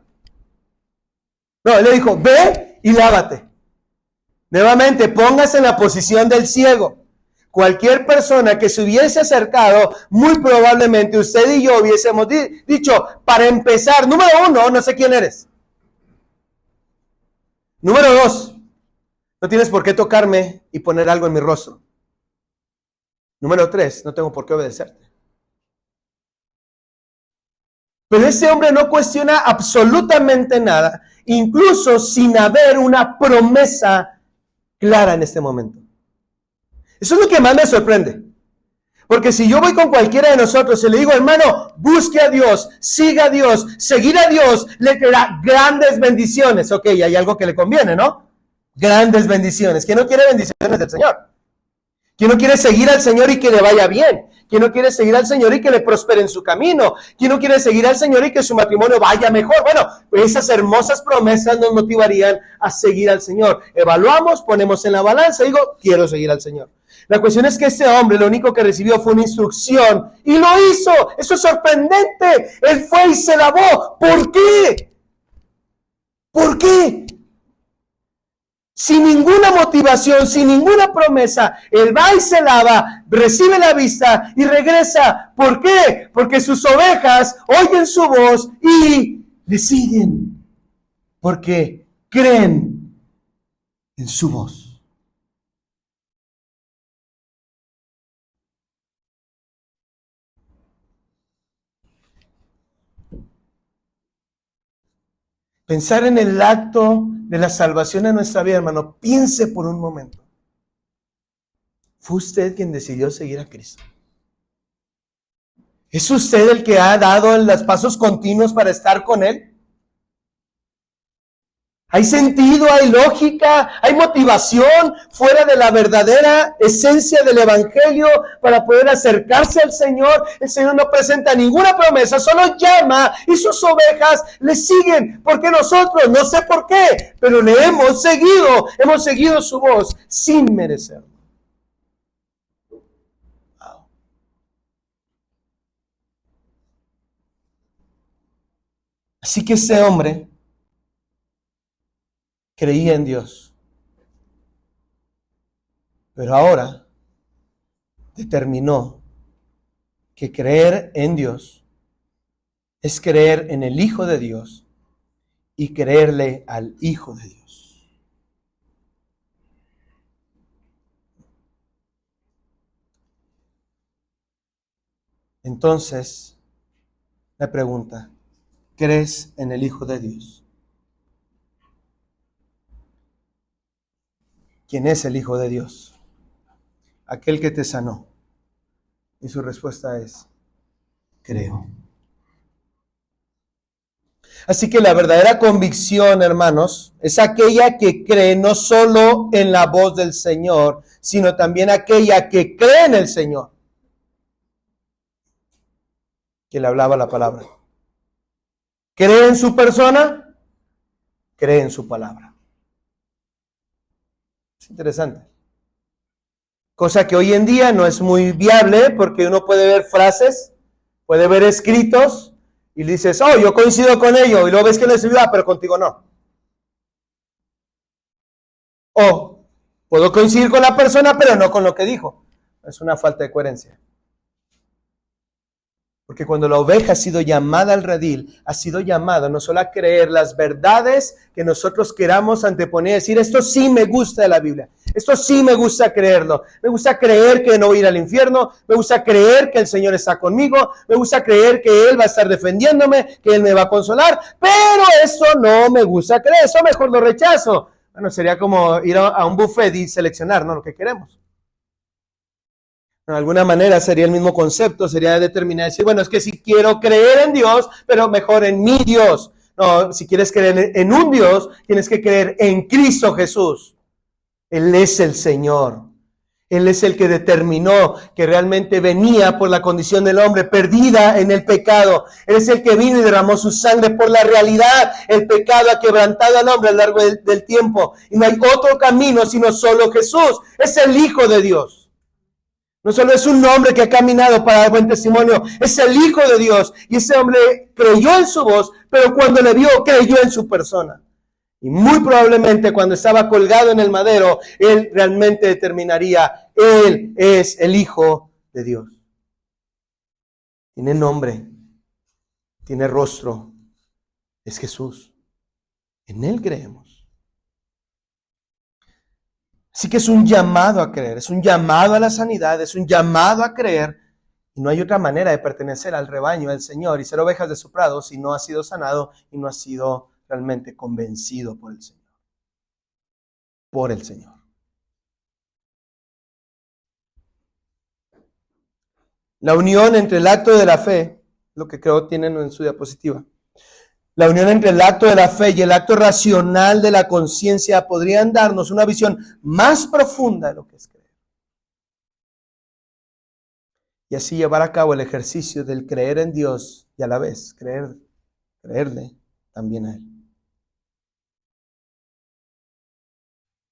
No, él le dijo, ve y lávate. Nuevamente, póngase en la posición del ciego. Cualquier persona que se hubiese acercado, muy probablemente usted y yo hubiésemos dicho, para empezar, número 1, no sé quién eres. Número 2, no tienes por qué tocarme y poner algo en mi rostro. Número 3, no tengo por qué obedecerte. Pero ese hombre no cuestiona absolutamente nada, incluso sin haber una promesa clara en este momento. Eso es lo que más me sorprende. Porque si yo voy con cualquiera de nosotros y le digo, hermano, busque a Dios, siga a Dios, seguir a Dios, le traerá grandes bendiciones. Ok, hay algo que le conviene, ¿no? Grandes bendiciones. ¿Quién no quiere bendiciones del Señor? ¿Quién no quiere seguir al Señor y que le vaya bien? ¿Quién no quiere seguir al Señor y que le prospere en su camino? ¿Quién no quiere seguir al Señor y que su matrimonio vaya mejor? Bueno, esas hermosas promesas nos motivarían a seguir al Señor. Evaluamos, ponemos en la balanza y digo, quiero seguir al Señor. La cuestión es que este hombre lo único que recibió fue una instrucción y lo hizo. Eso es sorprendente. Él fue y se lavó. ¿Por qué? ¿Por qué? Sin ninguna motivación, sin ninguna promesa, él va y se lava, recibe la vista y regresa. ¿Por qué? Porque sus ovejas oyen su voz y le siguen. Porque creen en su voz. Pensar en el acto de la salvación en nuestra vida, hermano. Piense por un momento. ¿Fue usted quien decidió seguir a Cristo? ¿Es usted el que ha dado los pasos continuos para estar con Él? ¿Hay sentido, hay lógica, hay motivación fuera de la verdadera esencia del Evangelio para poder acercarse al Señor? El Señor no presenta ninguna promesa, solo llama y sus ovejas le siguen. Porque nosotros, no sé por qué, pero le hemos seguido su voz sin merecerlo. Wow. Así que ese hombre creía en Dios, pero ahora determinó que creer en Dios es creer en el Hijo de Dios y creerle al Hijo de Dios. Entonces, la pregunta, ¿crees en el Hijo de Dios? ¿Quién es el Hijo de Dios? Aquel que te sanó. Y su respuesta es, creo. Así que la verdadera convicción, hermanos, es aquella que cree no solo en la voz del Señor, sino también aquella que cree en el Señor, que le hablaba la palabra. ¿Cree en su persona? Cree en su palabra. Es interesante. Cosa que hoy en día no es muy viable porque uno puede ver frases, puede ver escritos y le dices, oh, yo coincido con ello, y luego ves que le escribió, pero contigo no. O puedo coincidir con la persona, pero no con lo que dijo. Es una falta de coherencia. Porque cuando la oveja ha sido llamada al redil, ha sido llamada no solo a creer las verdades que nosotros queramos anteponer, decir, esto sí me gusta de la Biblia, esto sí me gusta creerlo, me gusta creer que no voy a ir al infierno, me gusta creer que el Señor está conmigo, me gusta creer que Él va a estar defendiéndome, que Él me va a consolar, pero eso no me gusta creer, eso mejor lo rechazo. Bueno, sería como ir a un buffet y seleccionar, ¿no?, lo que queremos. De alguna manera sería el mismo concepto, sería determinar, decir, bueno, es que si quiero creer en Dios, pero mejor en mi Dios. No, si quieres creer en un Dios, tienes que creer en Cristo Jesús. Él es el Señor. Él es el que determinó que realmente venía por la condición del hombre perdida en el pecado. Él es el que vino y derramó su sangre por la realidad. El pecado ha quebrantado al hombre a lo largo del tiempo. Y no hay otro camino sino solo Jesús. Es el Hijo de Dios. No solo es un hombre que ha caminado para dar buen testimonio, es el Hijo de Dios. Y ese hombre creyó en su voz, pero cuando le vio, creyó en su persona. Y muy probablemente cuando estaba colgado en el madero, él realmente determinaría, él es el Hijo de Dios. Tiene nombre, tiene rostro, es Jesús. En Él creemos. Así que es un llamado a creer, es un llamado a la sanidad, es un llamado a creer. Y no hay otra manera de pertenecer al rebaño del Señor y ser ovejas de su prado si no ha sido sanado y no ha sido realmente convencido por el Señor. Por el Señor. La unión entre el acto de la fe, lo que creo tienen en su diapositiva. La unión entre el acto de la fe y el acto racional de la conciencia podrían darnos una visión más profunda de lo que es creer. y así llevar a cabo el ejercicio del creer en Dios y a la vez creerle también a Él.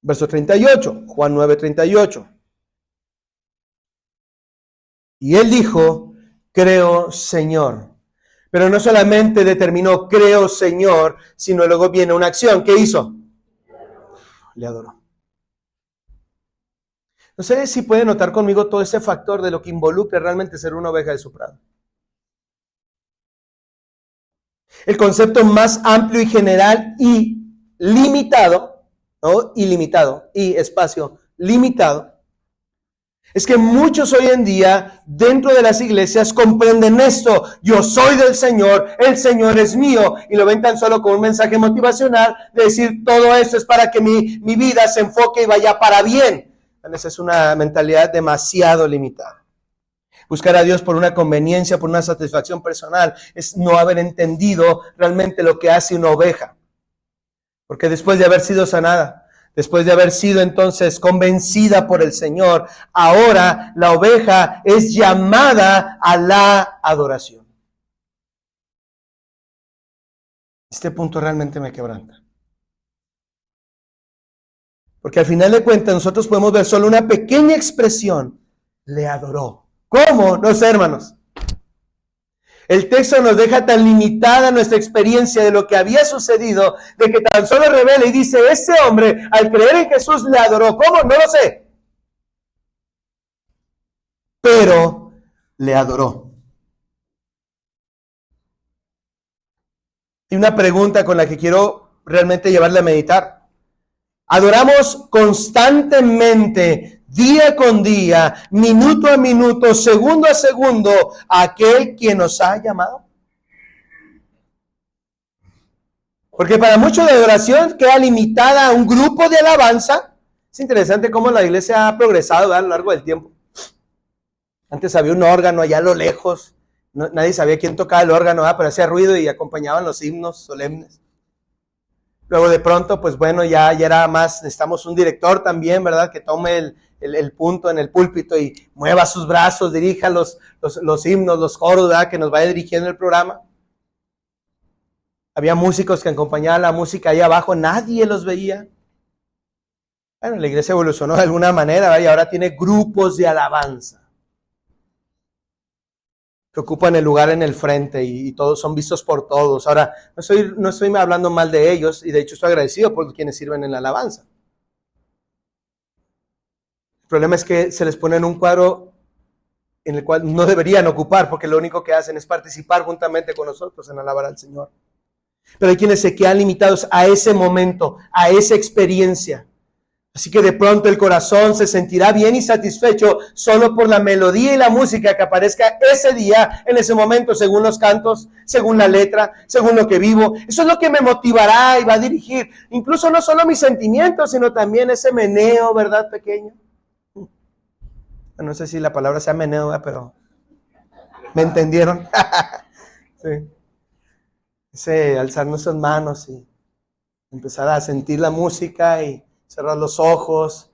Verso 38, Juan 9:38. Y él dijo, creo, Señor. Pero no solamente determinó, creo, Señor, sino luego viene una acción. ¿Qué hizo? Le adoró. No sé si puede notar conmigo todo ese factor de lo que involucra realmente ser una oveja de su prado. El concepto más amplio y general y limitado, ¿no? Ilimitado, y espacio limitado, es que muchos hoy en día dentro de las iglesias comprenden esto: yo soy del Señor, el Señor es mío, y lo ven tan solo como un mensaje motivacional de decir todo esto es para que mi vida se enfoque y vaya para bien. Esa es una mentalidad demasiado limitada. Buscar a Dios por una conveniencia, por una satisfacción personal, es no haber entendido realmente lo que hace una oveja. Porque después de haber sido sanada, después de haber sido entonces convencida por el Señor, ahora la oveja es llamada a la adoración. Este punto realmente me quebranta. Porque al final de cuentas nosotros podemos ver solo una pequeña expresión: le adoró. ¿Cómo? No sé, hermanos. El texto nos deja tan limitada nuestra experiencia de lo que había sucedido, de que tan solo revela y dice, este hombre al creer en Jesús le adoró. ¿Cómo? No lo sé. Pero le adoró. Y una pregunta con la que quiero realmente llevarle a meditar. ¿Adoramos constantemente, día con día, minuto a minuto, segundo a segundo, a aquel quien nos ha llamado? Porque para muchos la adoración queda limitada a un grupo de alabanza. Es interesante cómo la iglesia ha progresado a lo largo del tiempo. Antes había un órgano allá a lo lejos. Nadie sabía quién tocaba el órgano, pero hacía ruido y acompañaban los himnos solemnes. Luego de pronto, pues bueno, ya era más, necesitamos un director también, ¿verdad? Que tome el punto en el púlpito y mueva sus brazos, dirija los himnos, los coros, ¿verdad? Que nos vaya dirigiendo el programa. Había músicos que acompañaban la música ahí abajo, nadie los veía. Bueno, la iglesia evolucionó de alguna manera, ¿verdad? Y ahora tiene grupos de alabanza que ocupan el lugar en el frente y todos son vistos por todos. Ahora, no estoy hablando mal de ellos, y de hecho estoy agradecido por quienes sirven en la alabanza. El problema es que se les pone en un cuadro en el cual no deberían ocupar, porque lo único que hacen es participar juntamente con nosotros en alabar al Señor. Pero hay quienes se quedan limitados a ese momento, a esa experiencia. Así que de pronto el corazón se sentirá bien y satisfecho solo por la melodía y la música que aparezca ese día, en ese momento, según los cantos, según la letra, según lo que vivo. Eso es lo que me motivará y va a dirigir, incluso no solo mis sentimientos, sino también ese meneo, ¿verdad, pequeño? No sé si la palabra sea meneo, ¿verdad? Pero ¿me entendieron? Sí. Ese alzar nuestras manos y empezar a sentir la música y cerrar los ojos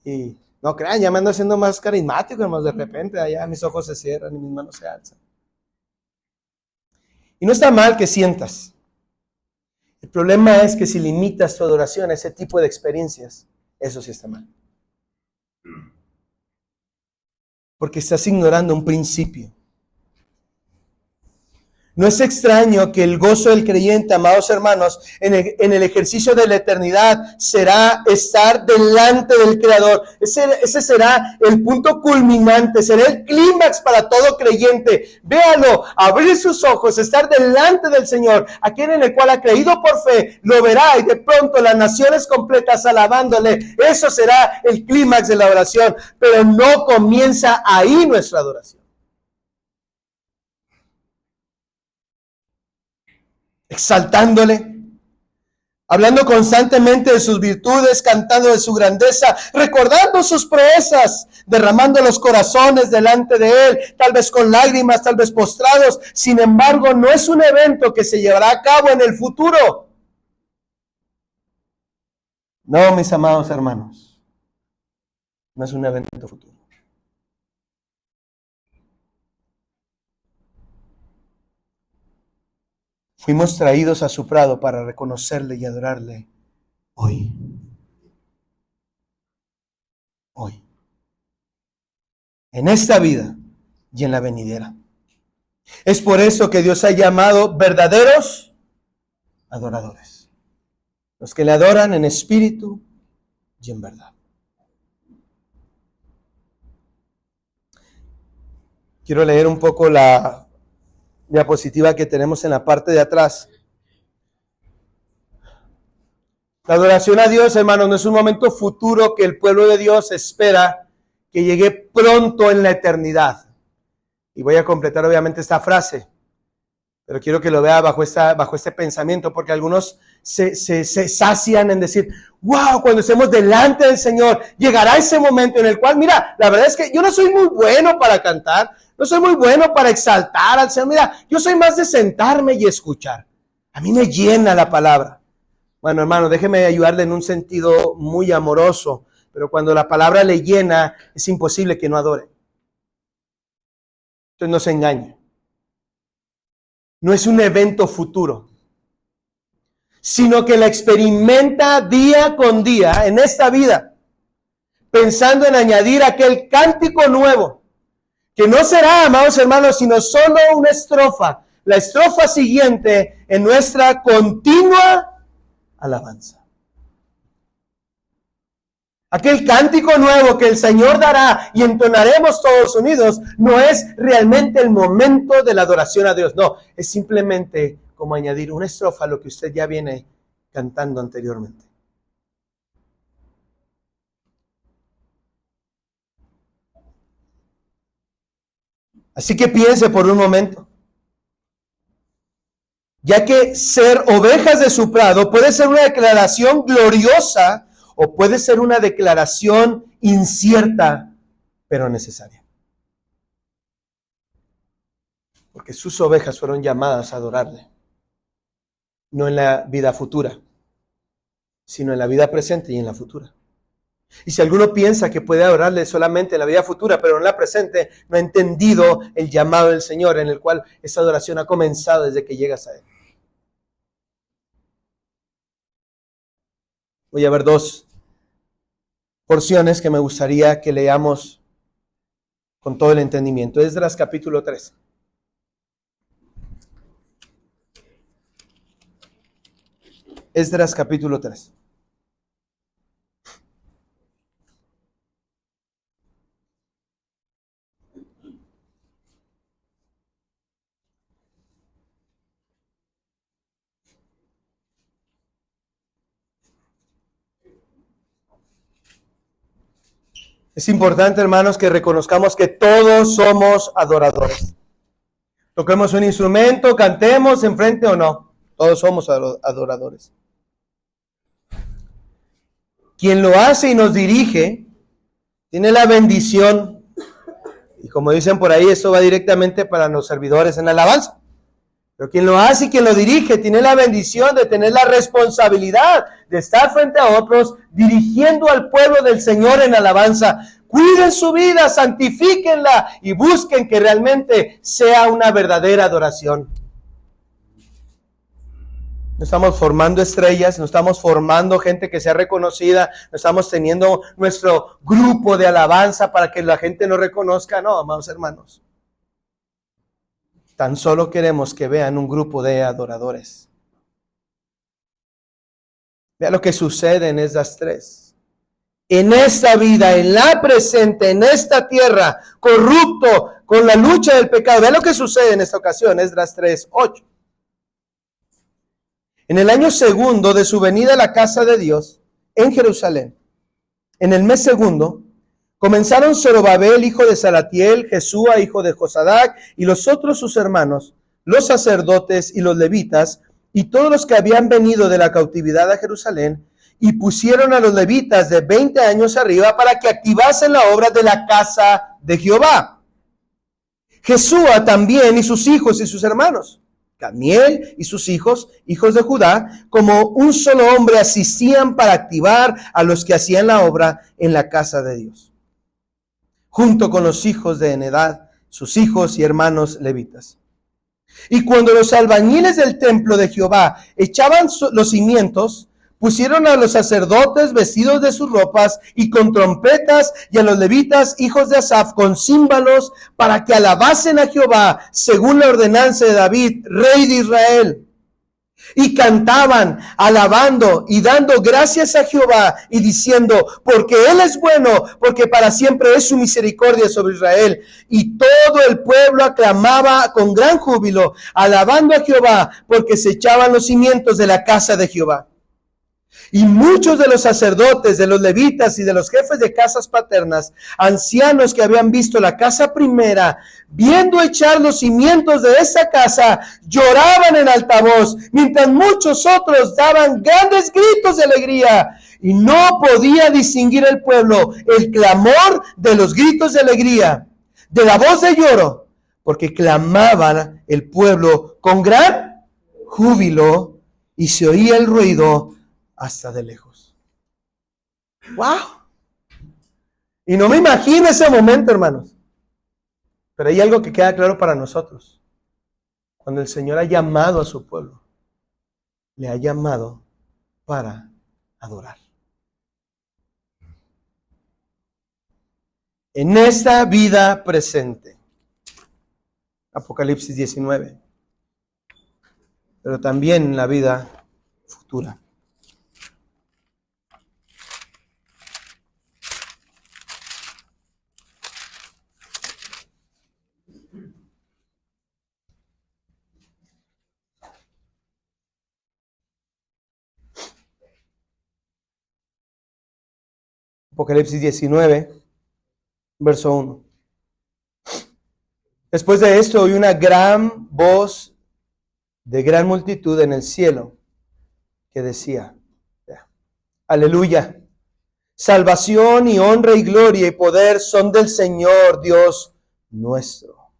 y no crean, ya me ando haciendo más carismático, hermanos, de repente allá mis ojos se cierran y mis manos se alzan. Y no está mal que sientas. El problema es que si limitas tu adoración a ese tipo de experiencias, eso sí está mal. Porque estás ignorando un principio. No es extraño que el gozo del creyente, amados hermanos, en el ejercicio de la eternidad será estar delante del Creador. Ese será el punto culminante, será el clímax para todo creyente. Véalo, abrir sus ojos, estar delante del Señor, aquel en el cual ha creído por fe, lo verá y de pronto las naciones completas alabándole. Eso será el clímax de la oración, pero no comienza ahí nuestra adoración. Exaltándole, hablando constantemente de sus virtudes, cantando de su grandeza, recordando sus proezas, derramando los corazones delante de Él, tal vez con lágrimas, tal vez postrados. Sin embargo, no es un evento que se llevará a cabo en el futuro. No, mis amados hermanos, no es un evento futuro. Fuimos traídos a su prado para reconocerle y adorarle hoy. Hoy. En esta vida y en la venidera. Es por eso que Dios ha llamado verdaderos adoradores. Los que le adoran en espíritu y en verdad. Quiero leer un poco la diapositiva que tenemos en la parte de atrás. La adoración a Dios, hermanos, no es un momento futuro que el pueblo de Dios espera que llegue pronto en la eternidad. Y voy a completar obviamente esta frase, pero quiero que lo vea bajo este pensamiento, porque algunos se sacian en decir, wow, cuando estemos delante del Señor, llegará ese momento en el cual, mira, la verdad es que yo no soy muy bueno para cantar, no soy muy bueno para exaltar al Señor, mira, yo soy más de sentarme y escuchar. A mí me llena la palabra. Bueno, hermano, déjeme ayudarle en un sentido muy amoroso, pero cuando la palabra le llena, es imposible que no adore. Entonces no se engañe. No es un evento futuro, sino que la experimenta día con día en esta vida, pensando en añadir aquel cántico nuevo, que no será, amados hermanos, sino solo una estrofa, la estrofa siguiente en nuestra continua alabanza. Aquel cántico nuevo que el Señor dará y entonaremos todos unidos, no es realmente el momento de la adoración a Dios, no, es simplemente como añadir una estrofa a lo que usted ya viene cantando anteriormente. Así que piense por un momento, ya que ser ovejas de su prado puede ser una declaración gloriosa o puede ser una declaración incierta, pero necesaria. Porque sus ovejas fueron llamadas a adorarle, no en la vida futura, sino en la vida presente y en la futura. Y si alguno piensa que puede adorarle solamente en la vida futura, pero no en la presente, no ha entendido el llamado del Señor, en el cual esa adoración ha comenzado desde que llegas a Él. Voy a ver dos porciones que me gustaría que leamos con todo el entendimiento. Esdras capítulo 3. Esdras capítulo 3. Es importante, hermanos, que reconozcamos que todos somos adoradores. Toquemos un instrumento, cantemos enfrente o no. Todos somos adoradores. Quien lo hace y nos dirige, tiene la bendición. Y como dicen por ahí, esto va directamente para los servidores en la alabanza. Pero quien lo hace y quien lo dirige tiene la bendición de tener la responsabilidad de estar frente a otros, dirigiendo al pueblo del Señor en alabanza. Cuiden su vida, santifíquenla y busquen que realmente sea una verdadera adoración. No estamos formando estrellas, no estamos formando gente que sea reconocida, no estamos teniendo nuestro grupo de alabanza para que la gente nos reconozca. No, amados hermanos. Tan solo queremos que vean un grupo de adoradores. Vea lo que sucede en Esdras 3. En esta vida, en la presente, en esta tierra, corrupto, con la lucha del pecado. Vea lo que sucede en esta ocasión, Esdras 3:8. En el año segundo de su venida a la casa de Dios, en Jerusalén, en el mes segundo, comenzaron Zorobabel, hijo de Salatiel, Jesúa, hijo de Josadac, y los otros sus hermanos, los sacerdotes y los levitas, y todos los que habían venido de la cautividad a Jerusalén, y pusieron a los levitas de 20 años arriba para que activasen la obra de la casa de Jehová. Jesúa también y sus hijos y sus hermanos, Camiel y sus hijos, hijos de Judá, como un solo hombre asistían para activar a los que hacían la obra en la casa de Dios, junto con los hijos de Enedad, sus hijos y hermanos levitas. Y cuando los albañiles del templo de Jehová echaban los cimientos, pusieron a los sacerdotes vestidos de sus ropas y con trompetas, y a los levitas, hijos de Asaf, con címbalos, para que alabasen a Jehová, según la ordenanza de David, rey de Israel. Y cantaban, alabando y dando gracias a Jehová y diciendo, porque Él es bueno, porque para siempre es su misericordia sobre Israel. Y todo el pueblo aclamaba con gran júbilo, alabando a Jehová, porque se echaban los cimientos de la casa de Jehová. Y muchos de los sacerdotes, de los levitas y de los jefes de casas paternas, ancianos que habían visto la casa primera, viendo echar los cimientos de esa casa, lloraban en alta voz, mientras muchos otros daban grandes gritos de alegría. Y no podía distinguir el pueblo el clamor de los gritos de alegría, de la voz de lloro, porque clamaban el pueblo con gran júbilo y se oía el ruido hasta de lejos. ¡Wow! Y no me imagino ese momento, hermanos. Pero hay algo que queda claro para nosotros. Cuando el Señor ha llamado a su pueblo, le ha llamado para adorar. En esta vida presente. Apocalipsis 19. Pero también en la vida futura. Apocalipsis 19, verso 1. Después de esto oí una gran voz de gran multitud en el cielo que decía, aleluya, salvación y honra y gloria y poder son del Señor Dios nuestro.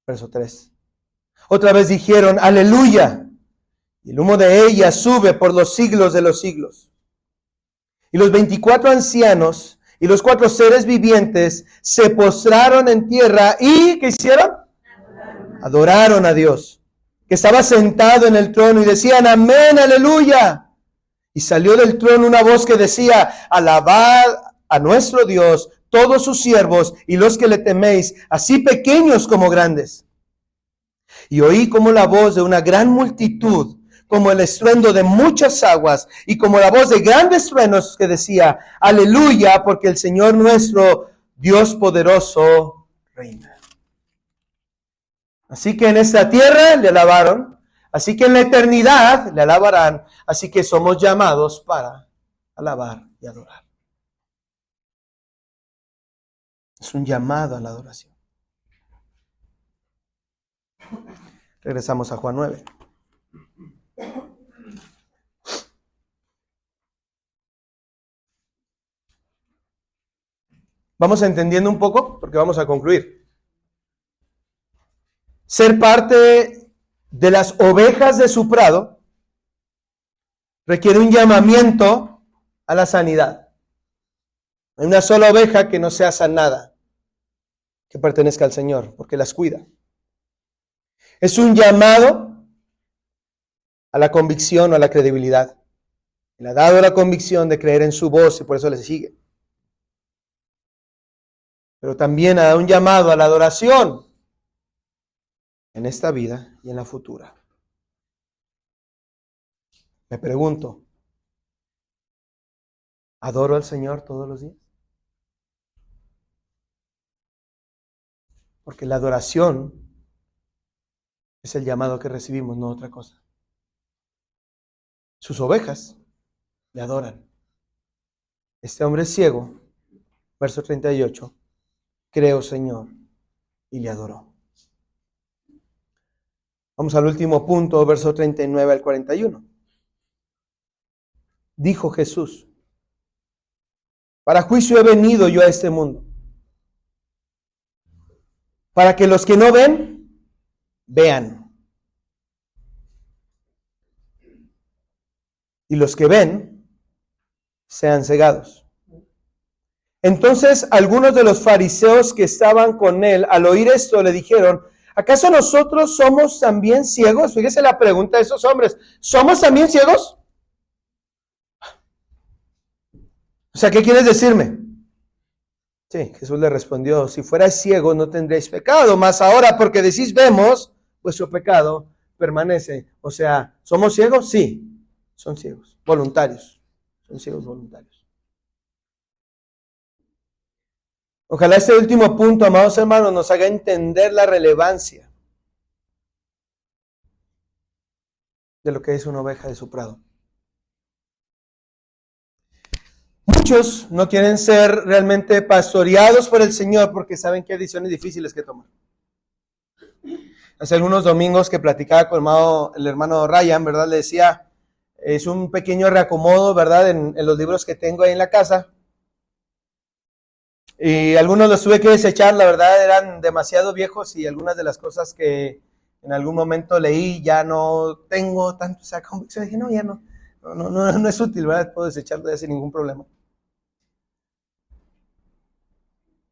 Verso 3. Otra vez dijeron, aleluya, y el humo de ella sube por los siglos de los siglos. Y los 24 ancianos y los 4 seres vivientes se postraron en tierra y, ¿qué hicieron? Adoraron a Dios, que estaba sentado en el trono, y decían, amén, aleluya. Y salió del trono una voz que decía, alabad a nuestro Dios, todos sus siervos y los que le teméis, así pequeños como grandes. Y oí como la voz de una gran multitud, como el estruendo de muchas aguas, y como la voz de grandes truenos que decía, aleluya, porque el Señor nuestro, Dios poderoso, reina. Así que en esta tierra le alabaron, así que en la eternidad le alabarán, así que somos llamados para alabar y adorar. Es un llamado a la adoración. Regresamos a Juan 9. Vamos entendiendo un poco, porque vamos a concluir. Ser parte de las ovejas de su prado requiere un llamamiento a la sanidad. Hay una sola oveja que no sea sanada, que pertenezca al Señor, porque las cuida. Es un llamado a la convicción o a la credibilidad. Le ha dado la convicción de creer en su voz y por eso le sigue. Pero también ha dado un llamado a la adoración en esta vida y en la futura. Me pregunto, ¿adoro al Señor todos los días? Porque la adoración es el llamado que recibimos, no otra cosa. Sus ovejas le adoran. Este hombre es ciego, verso 38, creo, Señor, y le adoró. Vamos al último punto, verso 39 al 41. Dijo Jesús, para juicio he venido yo a este mundo, para que los que no ven, vean, y los que ven, sean cegados. Entonces algunos de los fariseos que estaban con él, al oír esto, le dijeron, ¿Acaso nosotros somos también ciegos? Fíjese la pregunta de esos hombres. ¿Somos también ciegos? O sea, ¿qué quieres decirme? Sí, Jesús le respondió, si fuerais ciegos no tendréis pecado, mas ahora porque decís vemos, vuestro pecado permanece. O sea, ¿somos ciegos? Sí, son ciegos, voluntarios. Son ciegos voluntarios. Ojalá este último punto, amados hermanos, nos haga entender la relevancia de lo que es una oveja de su prado. Muchos no quieren ser realmente pastoreados por el Señor porque saben que hay decisiones difíciles que tomar. Hace algunos domingos que platicaba con el hermano Ryan, ¿verdad? Le decía, es un pequeño reacomodo, ¿verdad? En los libros que tengo ahí en la casa. Y algunos los tuve que desechar, la verdad, eran demasiado viejos y algunas de las cosas que en algún momento leí ya no tengo tanto esa convicción. Dije, no, ya no es útil, ¿verdad? Puedo desecharlo ya sin ningún problema.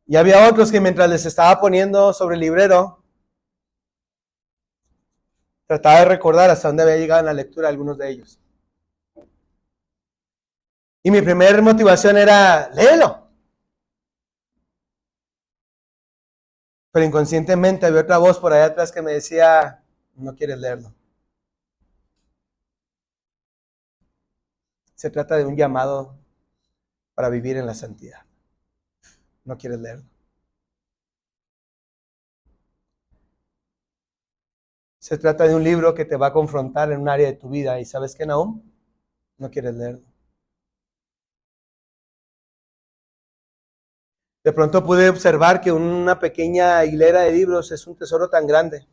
Y había otros que mientras les estaba poniendo sobre el librero, trataba de recordar hasta dónde había llegado en la lectura algunos de ellos. Y mi primera motivación era, léelo. Pero inconscientemente había otra voz por allá atrás que me decía, no quieres leerlo. Se trata de un llamado para vivir en la santidad. No quieres leerlo. Se trata de un libro que te va a confrontar en un área de tu vida. ¿Y sabes qué, Nahum? No quieres leerlo. De pronto pude observar que una pequeña hilera de libros es un tesoro tan grande.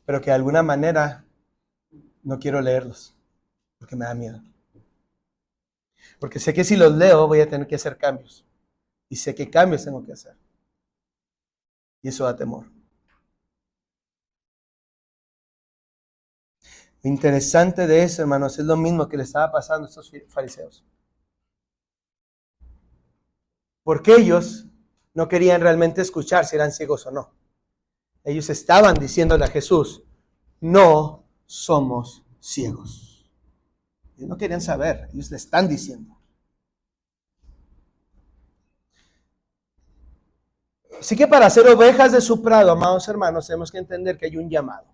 Pero que de alguna manera no quiero leerlos. Porque me da miedo. Porque sé que si los leo voy a tener que hacer cambios. Y sé qué cambios tengo que hacer. Y eso da temor. Lo interesante de eso, hermanos, es lo mismo que le estaba pasando a estos fariseos. Porque ellos no querían realmente escuchar si eran ciegos o no. Ellos estaban diciéndole a Jesús, no somos ciegos. Ellos no querían saber, ellos le están diciendo. Así que para ser ovejas de su prado, amados hermanos, tenemos que entender que hay un llamado.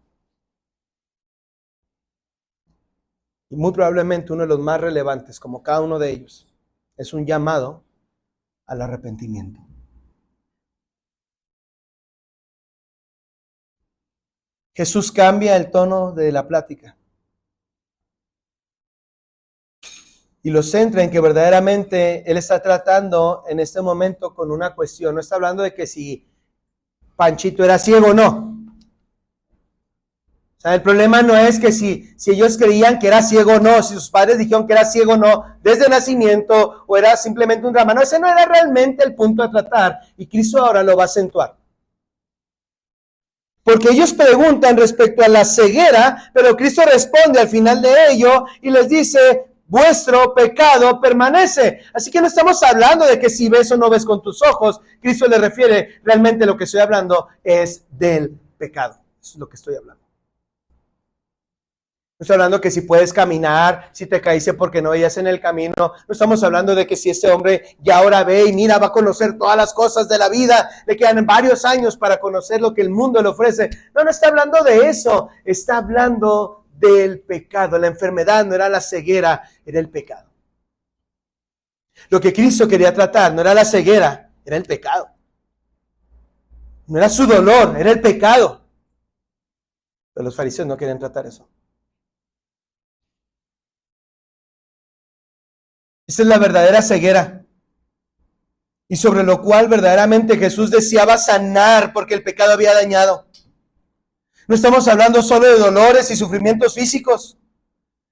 Y muy probablemente uno de los más relevantes, como cada uno de ellos, es un llamado al arrepentimiento. Jesús cambia el tono de la plática y lo centra en que verdaderamente Él está tratando en este momento con una cuestión. No está hablando de que si Panchito era ciego o no. O sea, el problema no es que si ellos creían que era ciego o no, si sus padres dijeron que era ciego o no, desde nacimiento, o era simplemente un drama. No, ese no era realmente el punto a tratar, y Cristo ahora lo va a acentuar. Porque ellos preguntan respecto a la ceguera, pero Cristo responde al final de ello y les dice, vuestro pecado permanece. Así que no estamos hablando de que si ves o no ves con tus ojos. Cristo le refiere, realmente lo que estoy hablando es del pecado. Eso es lo que estoy hablando. No estoy hablando que si puedes caminar, si te caíste porque no veías en el camino. No estamos hablando de que si este hombre ya ahora ve y mira, va a conocer todas las cosas de la vida. Le quedan varios años para conocer lo que el mundo le ofrece. No está hablando de eso. Está hablando del pecado. La enfermedad no era la ceguera, era el pecado. Lo que Cristo quería tratar no era la ceguera, era el pecado. No era su dolor, era el pecado. Pero los fariseos no querían tratar eso. Esa es la verdadera ceguera. Y sobre lo cual verdaderamente Jesús deseaba sanar porque el pecado había dañado. No estamos hablando solo de dolores y sufrimientos físicos.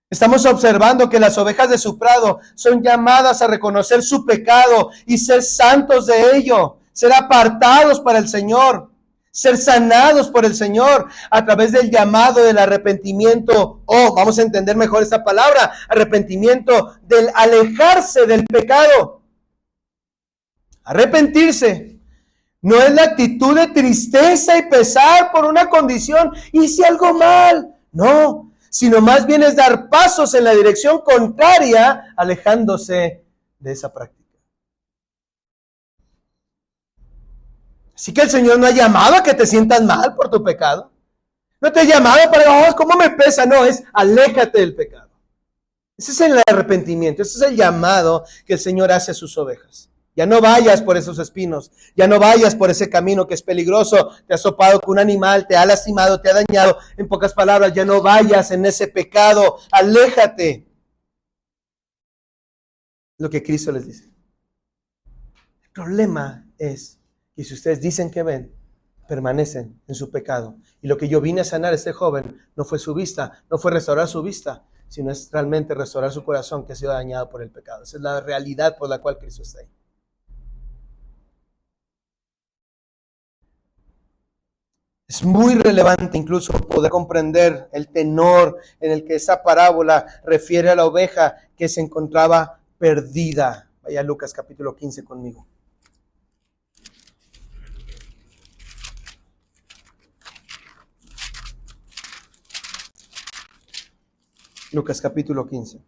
Estamos observando que las ovejas de su prado son llamadas a reconocer su pecado y ser santos de ello, ser apartados para el Señor, ser sanados por el Señor a través del llamado del arrepentimiento, vamos a entender mejor esta palabra, arrepentimiento, del alejarse del pecado. Arrepentirse No es la actitud de tristeza y pesar por una condición, hice algo mal. No, sino más bien es dar pasos en la dirección contraria, alejándose de esa práctica. Así que el Señor no ha llamado a que te sientas mal por tu pecado. No te ha llamado para, oh, ¿cómo me pesa? No, es aléjate del pecado. Ese es el arrepentimiento, ese es el llamado que el Señor hace a sus ovejas. Ya no vayas por esos espinos, ya no vayas por ese camino que es peligroso, te has topado con un animal, te ha lastimado, te ha dañado. En pocas palabras, ya no vayas en ese pecado, aléjate. Lo que Cristo les dice. El problema es que si ustedes dicen que ven, permanecen en su pecado. Y lo que yo vine a sanar a este joven no fue su vista, no fue restaurar su vista, sino es realmente restaurar su corazón que ha sido dañado por el pecado. Esa es la realidad por la cual Cristo está ahí. Es muy relevante incluso poder comprender el tenor en el que esa parábola refiere a la oveja que se encontraba perdida. Vaya a Lucas capítulo 15 conmigo. Lucas capítulo 15.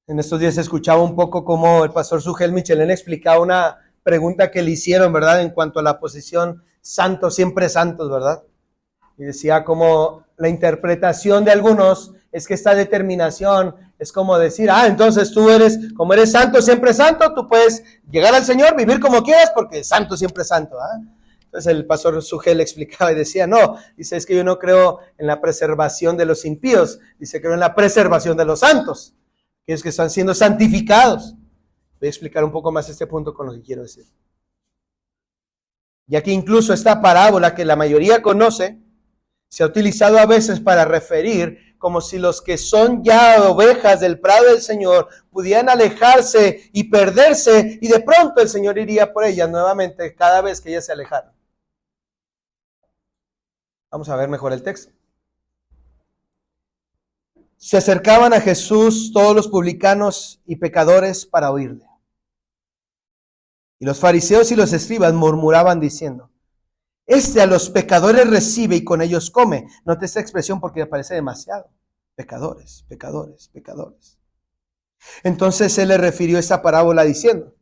En estos días escuchaba un poco cómo el pastor Sugel Michelén explicaba una pregunta que le hicieron, ¿verdad? En cuanto a la posición santos, siempre santos, ¿verdad? Y decía como la interpretación de algunos es que esta determinación es como decir, entonces tú como eres santo, siempre santo, tú puedes llegar al Señor, vivir como quieras, porque santo, siempre santo, Entonces el pastor Sugel explicaba y decía, no, dice, es que yo no creo en la preservación de los impíos, dice, creo en la preservación de los santos, aquellos que están siendo santificados. Voy a explicar un poco más este punto con lo que quiero decir. Ya que incluso esta parábola que la mayoría conoce, se ha utilizado a veces para referir como si los que son ya ovejas del prado del Señor pudieran alejarse y perderse, y de pronto el Señor iría por ellas nuevamente cada vez que ellas se alejaran. Vamos a ver mejor el texto. Se acercaban a Jesús todos los publicanos y pecadores para oírle. Y los fariseos y los escribas murmuraban diciendo, a los pecadores recibe y con ellos come. Note esta expresión porque me parece demasiado. Pecadores, pecadores, pecadores. Entonces él le refirió esta parábola diciendo,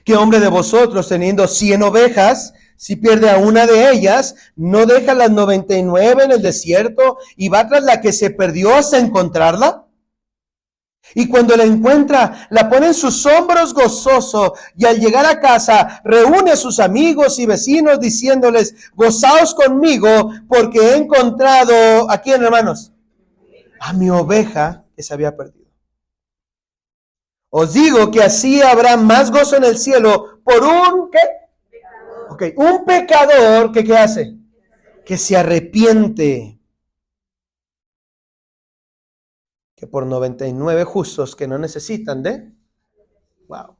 ¿qué hombre de vosotros teniendo 100 ovejas, si pierde a una de ellas, no deja las 99 en el desierto y va tras la que se perdió hasta encontrarla? Y cuando la encuentra, la pone en sus hombros gozoso, y al llegar a casa, reúne a sus amigos y vecinos diciéndoles, gozaos conmigo, porque he encontrado, ¿a quién, hermanos? A mi oveja que se había perdido. Os digo que así habrá más gozo en el cielo por un, ¿qué? Okay, un pecador que, ¿qué hace? Que se arrepiente, que por 99 justos que no necesitan de. Wow.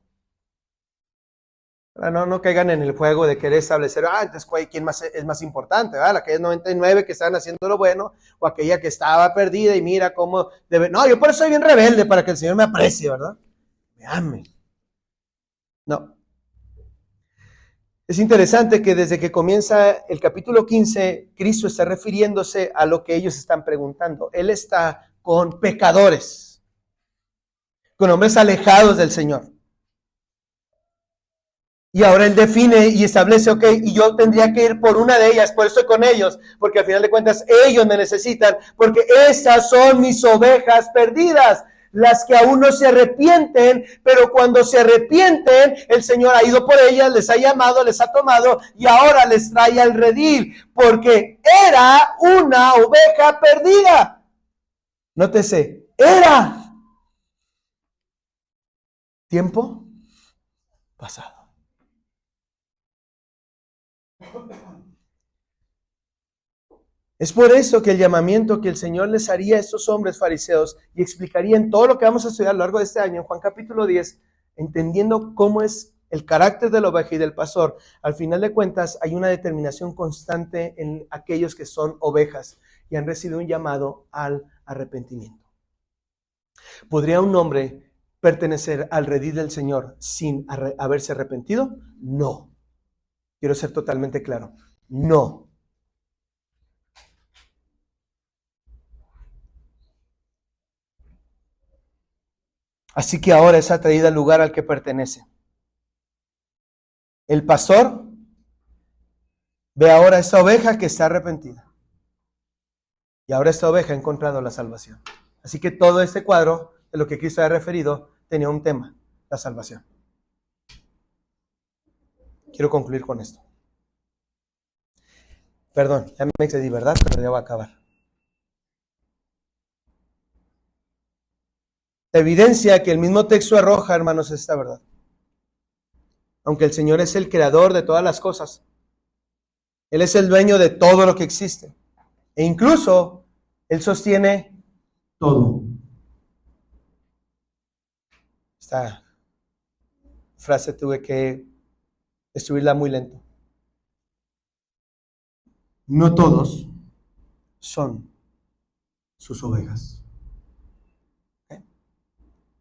No caigan en el juego de querer establecer, entonces quién más es más importante, ¿verdad? Aquellas 99 que estaban haciendo lo bueno, o aquella que estaba perdida y mira cómo debe. No, yo por eso soy bien rebelde, para que el Señor me aprecie, ¿verdad? Me ame. No. Es interesante que desde que comienza el capítulo 15, Cristo está refiriéndose a lo que ellos están preguntando. Él está con pecadores, con hombres alejados del Señor. Y ahora él define y establece, y yo tendría que ir por una de ellas, por eso estoy con ellos, porque al final de cuentas ellos me necesitan, porque esas son mis ovejas perdidas, las que aún no se arrepienten, pero cuando se arrepienten, el Señor ha ido por ellas, les ha llamado, les ha tomado y ahora les trae al redil, porque era una oveja perdida. Nótese, era tiempo pasado. Es por eso que el llamamiento que el Señor les haría a estos hombres fariseos y explicaría en todo lo que vamos a estudiar a lo largo de este año, en Juan capítulo 10, entendiendo cómo es el carácter de la oveja y del pastor, al final de cuentas hay una determinación constante en aquellos que son ovejas y han recibido un llamado al arrepentimiento. ¿Podría un hombre pertenecer al redil del Señor sin haberse arrepentido? No. Quiero ser totalmente claro. No. Así que ahora es atraída al lugar al que pertenece. El pastor ve ahora a esta oveja que está arrepentida. Y ahora esta oveja ha encontrado la salvación. Así que todo este cuadro de lo que Cristo ha referido tenía un tema, la salvación. Quiero concluir con esto. Perdón, ya me excedí, ¿verdad? Pero ya va a acabar. La evidencia que el mismo texto arroja, hermanos, es esta verdad. Aunque el Señor es el creador de todas las cosas, Él es el dueño de todo lo que existe. E incluso Él sostiene todo. Esta frase tuve que escribirla muy lento. No todos son sus ovejas. ¿Okay?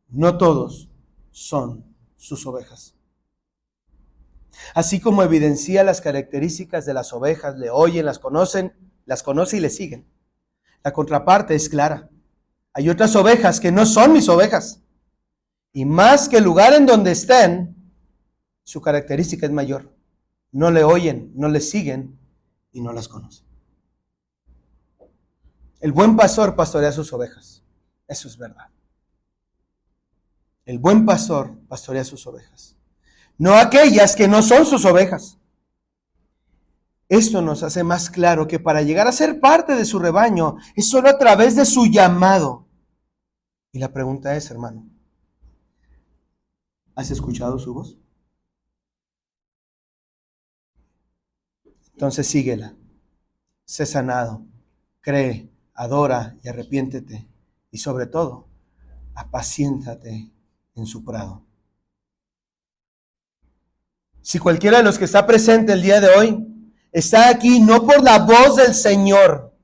No todos son sus ovejas. Así como evidencia las características de las ovejas, le oyen, las conoce y le siguen. La contraparte es clara. Hay otras ovejas que no son mis ovejas. Y más que el lugar en donde estén, su característica es mayor. No le oyen, no le siguen y no las conocen. El buen pastor pastorea sus ovejas. Eso es verdad. El buen pastor pastorea sus ovejas. No aquellas que no son sus ovejas. Esto nos hace más claro que para llegar a ser parte de su rebaño es solo a través de su llamado. Y la pregunta es, hermano, ¿has escuchado su voz? Entonces síguela. Sé sanado, cree, adora y arrepiéntete. Y sobre todo, apaciéntate en su prado. Si cualquiera de los que está presente el día de hoy está aquí no por la voz del Señor,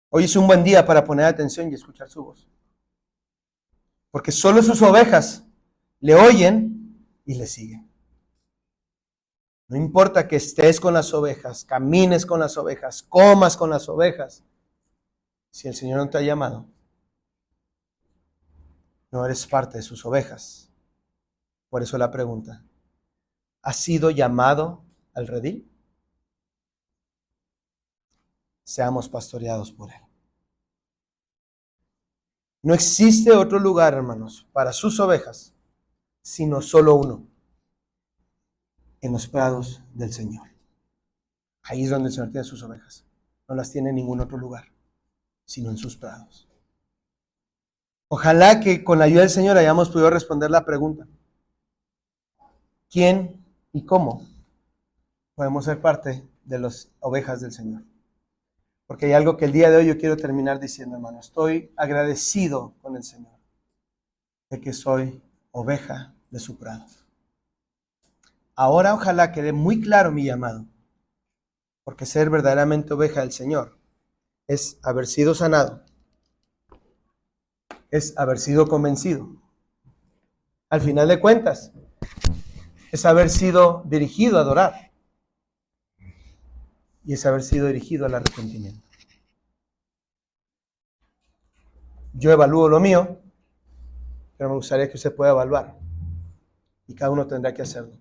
hoy es un buen día para poner atención y escuchar su voz. Porque solo sus ovejas le oyen y le siguen. No importa que estés con las ovejas, camines con las ovejas, comas con las ovejas. Si el Señor no te ha llamado, no eres parte de sus ovejas. Por eso la pregunta, ¿has sido llamado al redil? Seamos pastoreados por Él. No existe otro lugar, hermanos, para sus ovejas, sino solo uno, en los prados del Señor. Ahí es donde el Señor tiene sus ovejas. No las tiene en ningún otro lugar, sino en sus prados. Ojalá que con la ayuda del Señor hayamos podido responder la pregunta: ¿quién y cómo podemos ser parte de las ovejas del Señor? Porque hay algo que el día de hoy yo quiero terminar diciendo, hermano. Estoy agradecido con el Señor de que soy oveja de su prado. Ahora ojalá quede muy claro mi llamado, porque ser verdaderamente oveja del Señor es haber sido sanado, es haber sido convencido. Al final de cuentas, es haber sido dirigido a adorar y es haber sido dirigido al arrepentimiento. Yo evalúo lo mío, pero me gustaría que usted pueda evaluar y cada uno tendrá que hacerlo.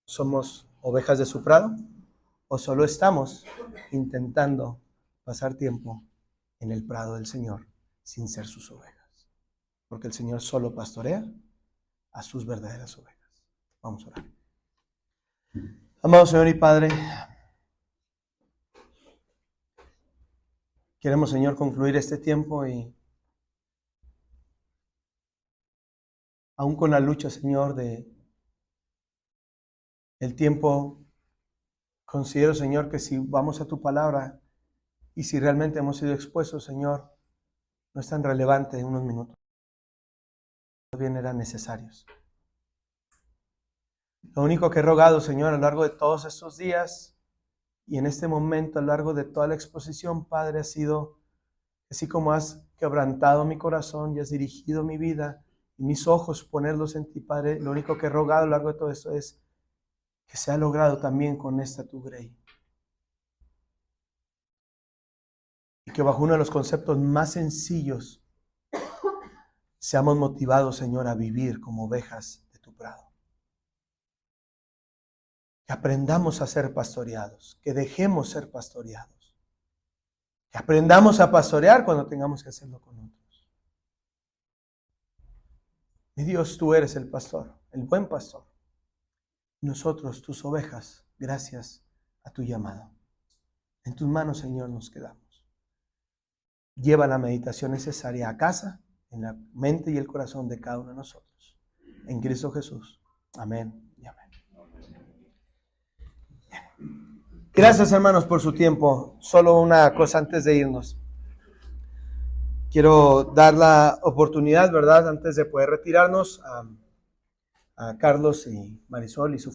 ¿Somos ovejas de su prado o solo estamos intentando pasar tiempo en el prado del Señor sin ser sus ovejas? Porque el Señor solo pastorea a sus verdaderas ovejas. Vamos a orar. Amado Señor y Padre, queremos, Señor, concluir este tiempo y aún con la lucha, Señor, de el tiempo, considero, Señor, que si vamos a tu palabra y si realmente hemos sido expuestos, Señor, no es tan relevante en unos minutos. Bien eran necesarios. Lo único que he rogado, Señor, a lo largo de todos estos días y en este momento, a lo largo de toda la exposición, Padre, ha sido Así como has quebrantado mi corazón y has dirigido mi vida y mis ojos ponerlos en ti, Padre, lo único que he rogado a lo largo de todo esto es que sea logrado también con esta tu grey. Y que bajo uno de los conceptos más sencillos seamos motivados, Señor, a vivir como ovejas de tu prado. Que aprendamos a ser pastoreados, que dejemos ser pastoreados. Que aprendamos a pastorear cuando tengamos que hacerlo con otros. Mi Dios, tú eres el pastor, el buen pastor. Nosotros, tus ovejas, gracias a tu llamado. En tus manos, Señor, nos quedamos. Lleva la meditación necesaria a casa, en la mente y el corazón de cada uno de nosotros. En Cristo Jesús. Amén y amén. Gracias, hermanos, por su tiempo. Solo una cosa antes de irnos. Quiero dar la oportunidad, ¿verdad?, antes de poder retirarnos, a Carlos y Marisol y su